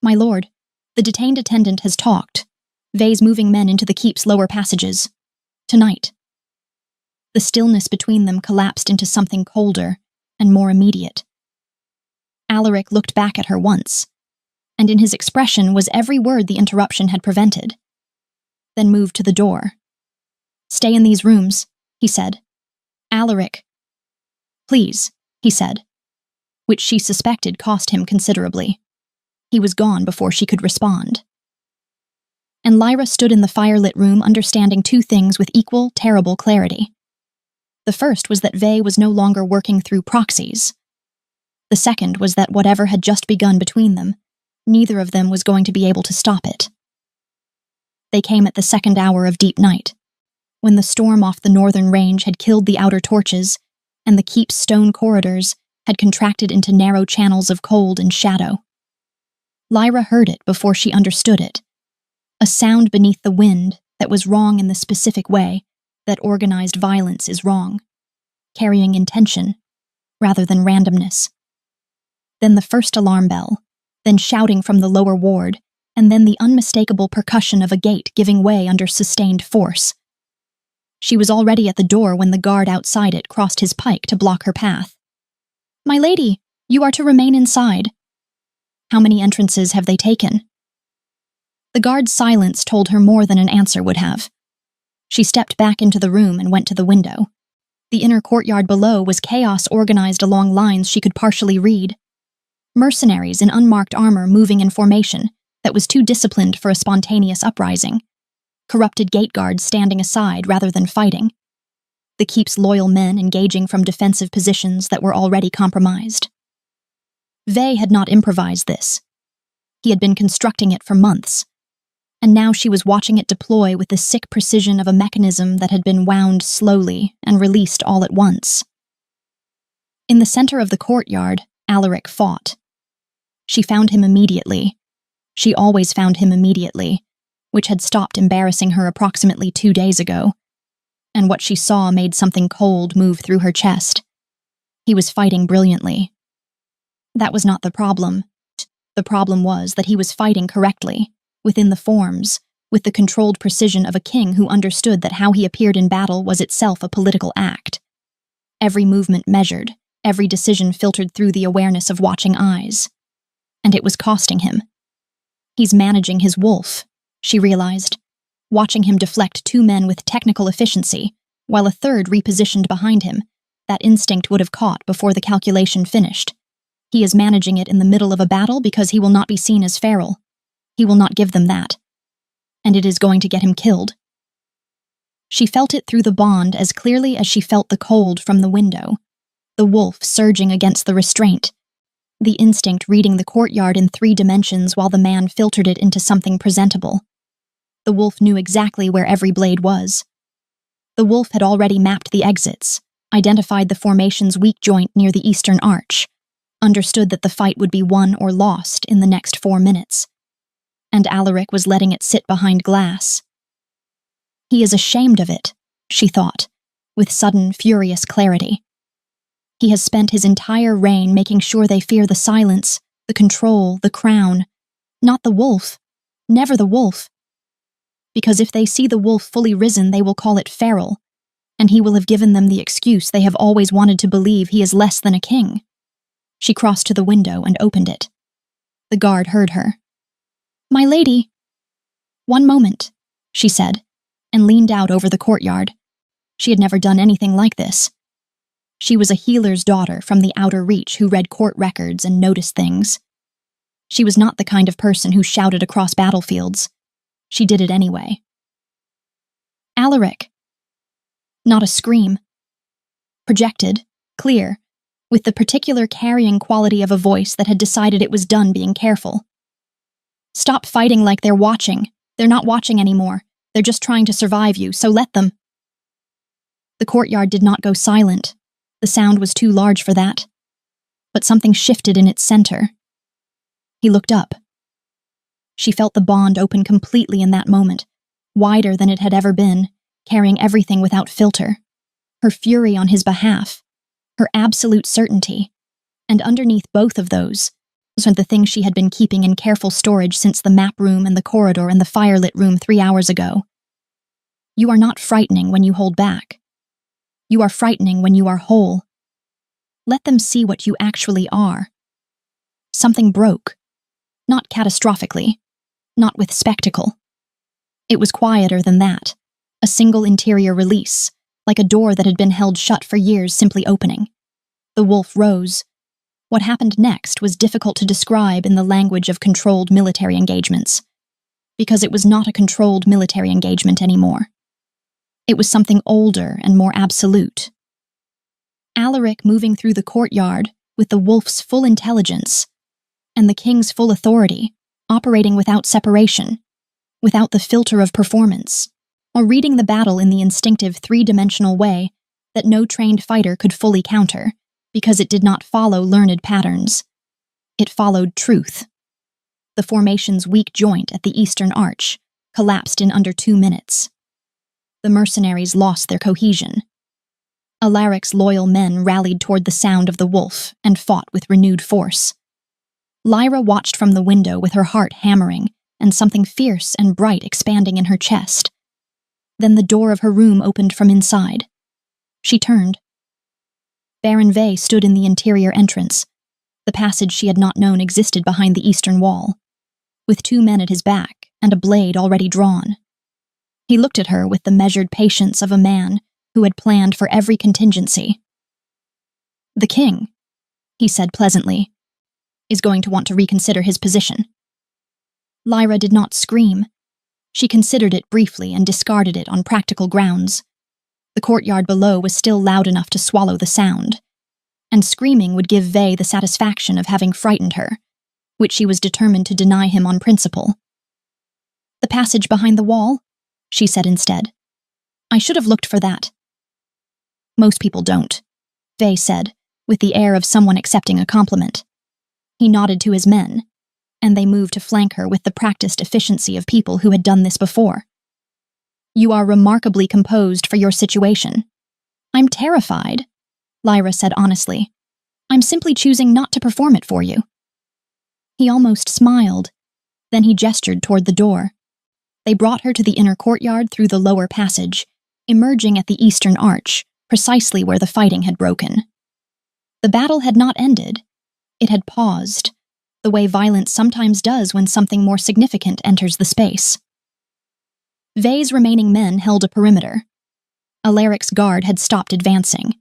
"My lord, the detained attendant has talked. Vey's moving men into the keep's lower passages. Tonight." The stillness between them collapsed into something colder and more immediate. Alaric looked back at her once, and in his expression was every word the interruption had prevented. Then moved to the door. "Stay in these rooms," he said. "Alaric." "Please," he said, which she suspected cost him considerably. He was gone before she could respond. And Lyra stood in the firelit room understanding two things with equal, terrible clarity. The first was that Vey was no longer working through proxies. The second was that whatever had just begun between them, neither of them was going to be able to stop it. They came at the second hour of deep night, when the storm off the northern range had killed the outer torches, and the keep's stone corridors had contracted into narrow channels of cold and shadow. Lyra heard it before she understood it, a sound beneath the wind that was wrong in the specific way that organized violence is wrong, carrying intention rather than randomness. Then the first alarm bell, then shouting from the lower ward, and then the unmistakable percussion of a gate giving way under sustained force. She was already at the door when the guard outside it crossed his pike to block her path. "My lady, you are to remain inside." "How many entrances have they taken?" The guard's silence told her more than an answer would have. She stepped back into the room and went to the window. The inner courtyard below was chaos organized along lines she could partially read. Mercenaries in unmarked armor moving in formation that was too disciplined for a spontaneous uprising. Corrupted gate guards standing aside rather than fighting. The keep's loyal men engaging from defensive positions that were already compromised. Vey had not improvised this. He had been constructing it for months, and now she was watching it deploy with the sick precision of a mechanism that had been wound slowly and released all at once. In the center of the courtyard, Alaric fought. She found him immediately. She always found him immediately, which had stopped embarrassing her approximately 2 days ago, and what she saw made something cold move through her chest. He was fighting brilliantly. That was not the problem. The problem was that he was fighting correctly, within the forms, with the controlled precision of a king who understood that how he appeared in battle was itself a political act. Every movement measured, every decision filtered through the awareness of watching eyes. And it was costing him. He's managing his wolf, she realized, watching him deflect 2 men with technical efficiency, while a third repositioned behind him. That instinct would have caught before the calculation finished. He is managing it in the middle of a battle because he will not be seen as feral. He will not give them that. And it is going to get him killed. She felt it through the bond as clearly as she felt the cold from the window, the wolf surging against the restraint, the instinct reading the courtyard in 3 dimensions while the man filtered it into something presentable. The wolf knew exactly where every blade was. The wolf had already mapped the exits, identified the formation's weak joint near the eastern arch, understood that the fight would be won or lost in the next 4 minutes. And Alaric was letting it sit behind glass. He is ashamed of it, she thought, with sudden, furious clarity. He has spent his entire reign making sure they fear the silence, the control, the crown, not the wolf, never the wolf. Because if they see the wolf fully risen, they will call it feral, and he will have given them the excuse they have always wanted to believe he is less than a king. She crossed to the window and opened it. The guard heard her. "My lady." "One moment," she said, and leaned out over the courtyard. She had never done anything like this. She was a healer's daughter from the outer reach who read court records and noticed things. She was not the kind of person who shouted across battlefields. She did it anyway. Alaric. Not a scream. Projected, clear, with the particular carrying quality of a voice that had decided it was done being careful. Stop fighting like they're watching. They're not watching anymore. They're just trying to survive you, so let them. The courtyard did not go silent. The sound was too large for that. But something shifted in its center. He looked up. She felt the bond open completely in that moment, wider than it had ever been, carrying everything without filter. Her fury on his behalf, her absolute certainty, and underneath both of those was the thing she had been keeping in careful storage since the map room and the corridor and the firelit room 3 hours ago. You are not frightening when you hold back. You are frightening when you are whole. Let them see what you actually are. Something broke. Not catastrophically. Not with spectacle. It was quieter than that. A single interior release, like a door that had been held shut for years simply opening. The wolf rose. What happened next was difficult to describe in the language of controlled military engagements, because it was not a controlled military engagement anymore. It was something older and more absolute. Alaric moving through the courtyard with the wolf's full intelligence and the king's full authority, operating without separation, without the filter of performance, or reading the battle in the instinctive three-dimensional way that no trained fighter could fully counter, because it did not follow learned patterns. It followed truth. The formation's weak joint at the eastern arch collapsed in under 2 minutes. The mercenaries lost their cohesion. Alaric's loyal men rallied toward the sound of the wolf and fought with renewed force. Lyra watched from the window with her heart hammering and something fierce and bright expanding in her chest. Then the door of her room opened from inside. She turned. Baron Vey stood in the interior entrance. The passage she had not known existed behind the eastern wall, with 2 men at his back and a blade already drawn. He looked at her with the measured patience of a man who had planned for every contingency. The king, he said pleasantly, is going to want to reconsider his position. Lyra did not scream. She considered it briefly and discarded it on practical grounds. The courtyard below was still loud enough to swallow the sound, and screaming would give Vey the satisfaction of having frightened her, which she was determined to deny him on principle. The passage behind the wall, she said instead. I should have looked for that. Most people don't, Vey said, with the air of someone accepting a compliment. He nodded to his men, and they moved to flank her with the practiced efficiency of people who had done this before. You are remarkably composed for your situation. I'm terrified, Lyra said honestly. I'm simply choosing not to perform it for you. He almost smiled. Then he gestured toward the door. They brought her to the inner courtyard through the lower passage, emerging at the eastern arch, precisely where the fighting had broken. The battle had not ended. It had paused, the way violence sometimes does when something more significant enters the space. Vey's remaining men held a perimeter. Alaric's guard had stopped advancing.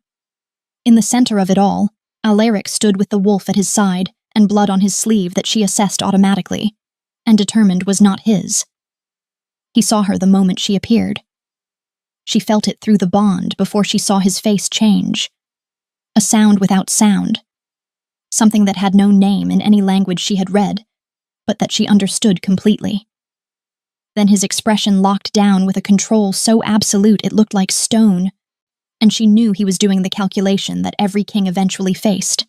In the center of it all, Alaric stood with the wolf at his side and blood on his sleeve that she assessed automatically, and determined was not his. He saw her the moment she appeared. She felt it through the bond before she saw his face change. A sound without sound. Something that had no name in any language she had read, but that she understood completely. Then his expression locked down with a control so absolute it looked like stone, and she knew he was doing the calculation that every king eventually faced.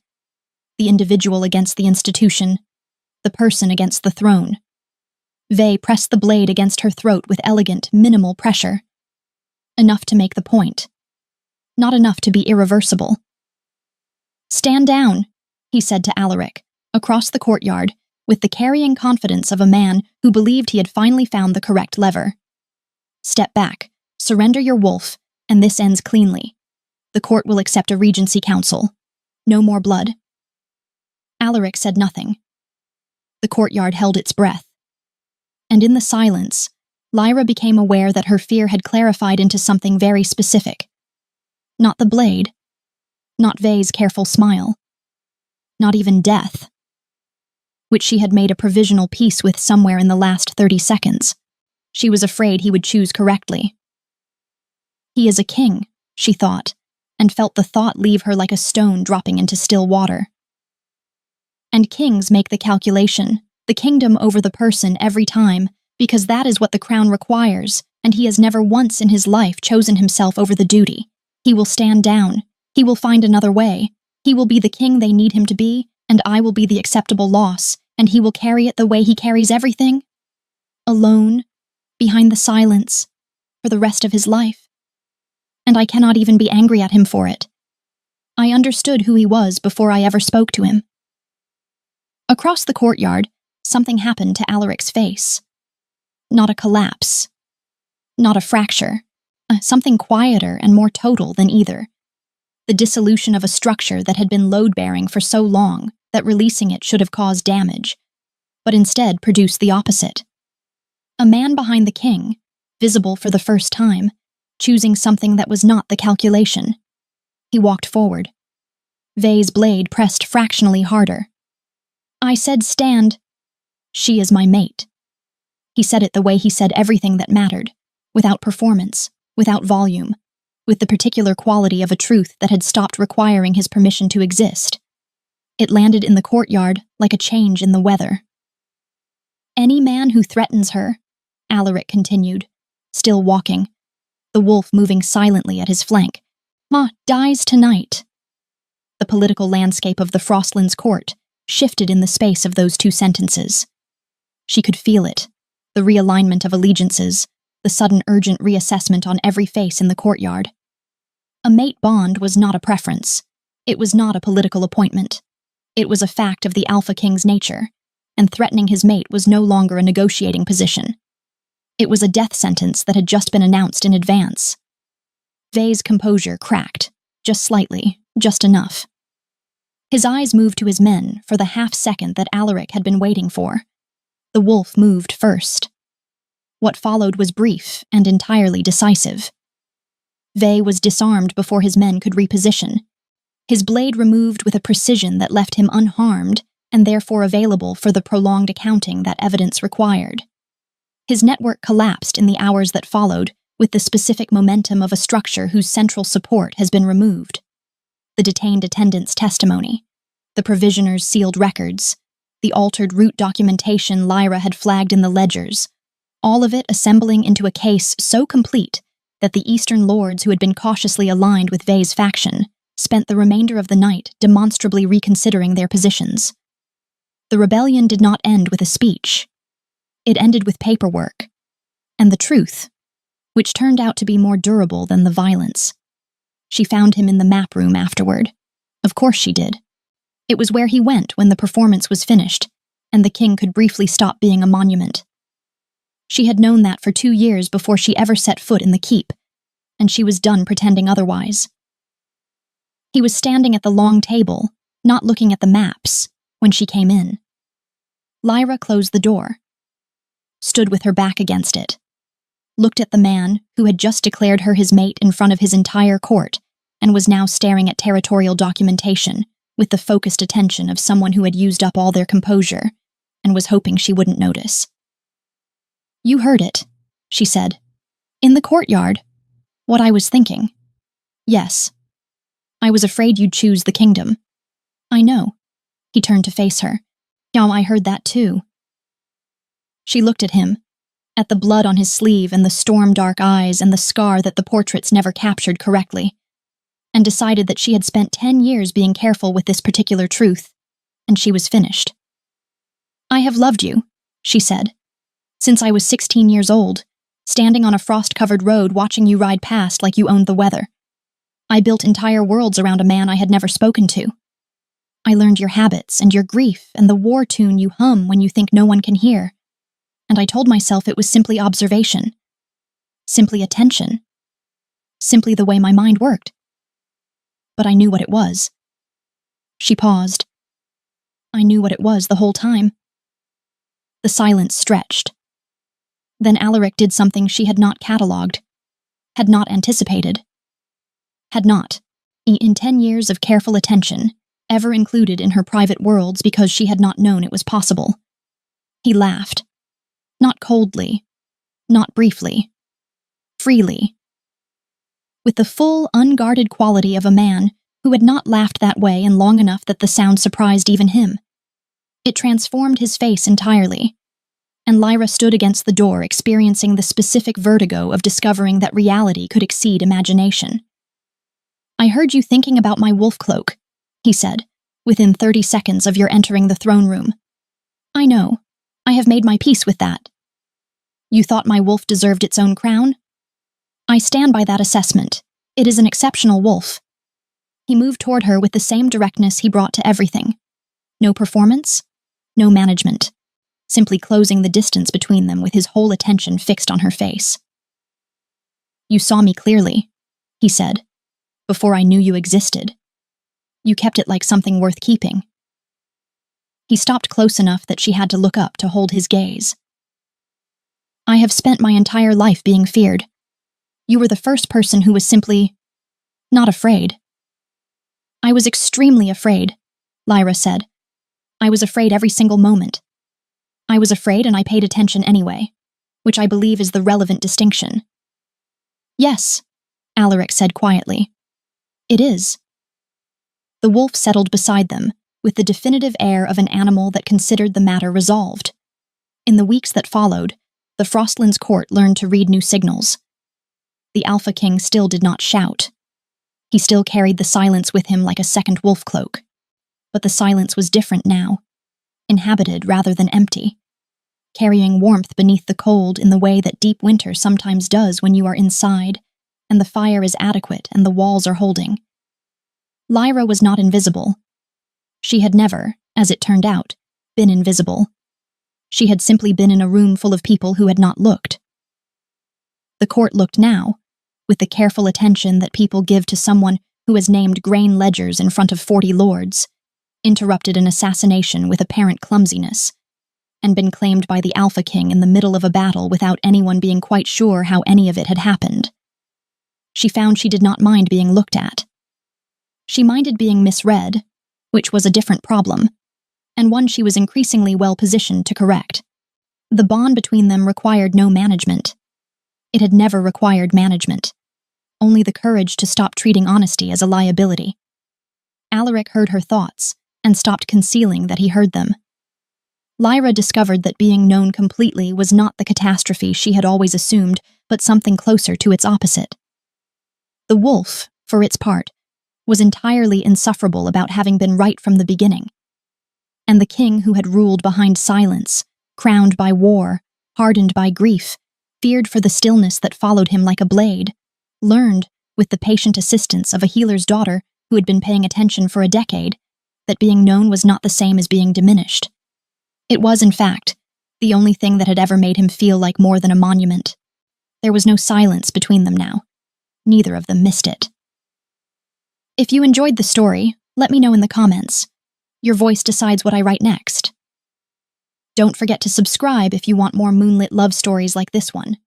The individual against the institution, the person against the throne. Vey pressed the blade against her throat with elegant, minimal pressure. Enough to make the point. Not enough to be irreversible. Stand down, he said to Alaric, across the courtyard, with the carrying confidence of a man who believed he had finally found the correct lever. Step back, surrender your wolf, and this ends cleanly. The court will accept a regency council. No more blood. Alaric said nothing. The courtyard held its breath. And in the silence, Lyra became aware that her fear had clarified into something very specific, Not the blade. Not Vay's careful smile. Not even death, which she had made a provisional peace with somewhere in the last 30 seconds. She was afraid he would choose correctly. He is a king, she thought, and felt the thought leave her like a stone dropping into still water. And kings make the calculation, the kingdom over the person every time, because that is what the crown requires, and he has never once in his life chosen himself over the duty. He will stand down. He will find another way. He will be the king they need him to be, and I will be the acceptable loss, and he will carry it the way he carries everything. Alone, behind the silence, for the rest of his life. And I cannot even be angry at him for it. I understood who he was before I ever spoke to him. Across the courtyard, something happened to Alaric's face. Not a collapse. Not a fracture. Something quieter and more total than either. The dissolution of a structure that had been load-bearing for so long that releasing it should have caused damage, but instead produced the opposite. A man behind the king, visible for the first time, choosing something that was not the calculation. He walked forward. Vay's blade pressed fractionally harder. I said stand. She is my mate. He said it the way he said everything that mattered, without performance, without volume, with the particular quality of a truth that had stopped requiring his permission to exist. It landed in the courtyard like a change in the weather. Any man who threatens her, Alaric continued, still walking, the wolf moving silently at his flank, dies tonight. The political landscape of the Frostlands court shifted in the space of those two sentences. She could feel it, the realignment of allegiances, the sudden urgent reassessment on every face in the courtyard. A mate bond was not a preference. It was not a political appointment. It was a fact of the Alpha King's nature, and threatening his mate was no longer a negotiating position. It was a death sentence that had just been announced in advance. Vay's composure cracked, just slightly, just enough. His eyes moved to his men for the half-second that Alaric had been waiting for. The wolf moved first. What followed was brief and entirely decisive. Vay was disarmed before his men could reposition, his blade removed with a precision that left him unharmed and therefore available for the prolonged accounting that evidence required. His network collapsed in the hours that followed with the specific momentum of a structure whose central support has been removed. The detained attendant's testimony, the provisioner's sealed records, the altered route documentation Lyra had flagged in the ledgers, all of it assembling into a case so complete that the Eastern lords who had been cautiously aligned with Vay's faction spent the remainder of the night demonstrably reconsidering their positions. The rebellion did not end with a speech. It ended with paperwork, and the truth, which turned out to be more durable than the violence. She found him in the map room afterward. Of course she did. It was where he went when the performance was finished, and the king could briefly stop being a monument. She had known that for 2 years before she ever set foot in the keep, and she was done pretending otherwise. He was standing at the long table, not looking at the maps, when she came in. Lyra closed the door, stood with her back against it, looked at the man who had just declared her his mate in front of his entire court and was now staring at territorial documentation with the focused attention of someone who had used up all their composure and was hoping she wouldn't notice. You heard it, she said. In the courtyard. What I was thinking. Yes. I was afraid you'd choose the kingdom. I know. He turned to face her. Yeah, I heard that too. She looked at him, at the blood on his sleeve and the storm-dark eyes and the scar that the portraits never captured correctly, and decided that she had spent 10 years being careful with this particular truth, and she was finished. I have loved you, she said, since I was 16 years old, standing on a frost-covered road watching you ride past like you owned the weather. I built entire worlds around a man I had never spoken to. I learned your habits and your grief and the war tune you hum when you think no one can hear. And I told myself it was simply observation, simply attention, simply the way my mind worked. But I knew what it was. She paused. I knew what it was the whole time. The silence stretched. Then Alaric did something she had not catalogued, had not anticipated, had not, in 10 years of careful attention, ever included in her private worlds because she had not known it was possible. He laughed. Not coldly, not briefly, freely. With the full, unguarded quality of a man who had not laughed that way in long enough that the sound surprised even him. It transformed his face entirely, and Lyra stood against the door experiencing the specific vertigo of discovering that reality could exceed imagination. "I heard you thinking about my wolf cloak," he said, within 30 seconds of your entering the throne room. "I know. I have made my peace with that. You thought my wolf deserved its own crown? I stand by that assessment. It is an exceptional wolf." He moved toward her with the same directness he brought to everything. No performance, no management, simply closing the distance between them with his whole attention fixed on her face. "You saw me clearly," he said, "before I knew you existed. You kept it like something worth keeping." He stopped close enough that she had to look up to hold his gaze. "I have spent my entire life being feared. You were the first person who was simply not afraid." "I was extremely afraid," Lyra said. "I was afraid every single moment. I was afraid and I paid attention anyway, which I believe is the relevant distinction." "Yes," Alaric said quietly. "It is." The wolf settled beside them, with the definitive air of an animal that considered the matter resolved. In the weeks that followed, the Frostlands court learned to read new signals. The Alpha King still did not shout. He still carried the silence with him like a second wolf cloak. But the silence was different now, inhabited rather than empty, carrying warmth beneath the cold in the way that deep winter sometimes does when you are inside, and the fire is adequate and the walls are holding. Lyra was not invisible. She had never, as it turned out, been invisible. She had simply been in a room full of people who had not looked. The court looked now, with the careful attention that people give to someone who has named grain ledgers in front of 40 lords, interrupted an assassination with apparent clumsiness, and been claimed by the Alpha King in the middle of a battle without anyone being quite sure how any of it had happened. She found she did not mind being looked at. She minded being misread, which was a different problem, and one she was increasingly well positioned to correct. The bond between them required no management. It had never required management, only the courage to stop treating honesty as a liability. Alaric heard her thoughts and stopped concealing that he heard them. Lyra discovered that being known completely was not the catastrophe she had always assumed, but something closer to its opposite. The wolf, for its part, was entirely insufferable about having been right from the beginning. And the king who had ruled behind silence, crowned by war, hardened by grief, feared for the stillness that followed him like a blade, learned, with the patient assistance of a healer's daughter who had been paying attention for a decade, that being known was not the same as being diminished. It was, in fact, the only thing that had ever made him feel like more than a monument. There was no silence between them now. Neither of them missed it. If you enjoyed the story, let me know in the comments. Your voice decides what I write next. Don't forget to subscribe if you want more moonlit love stories like this one.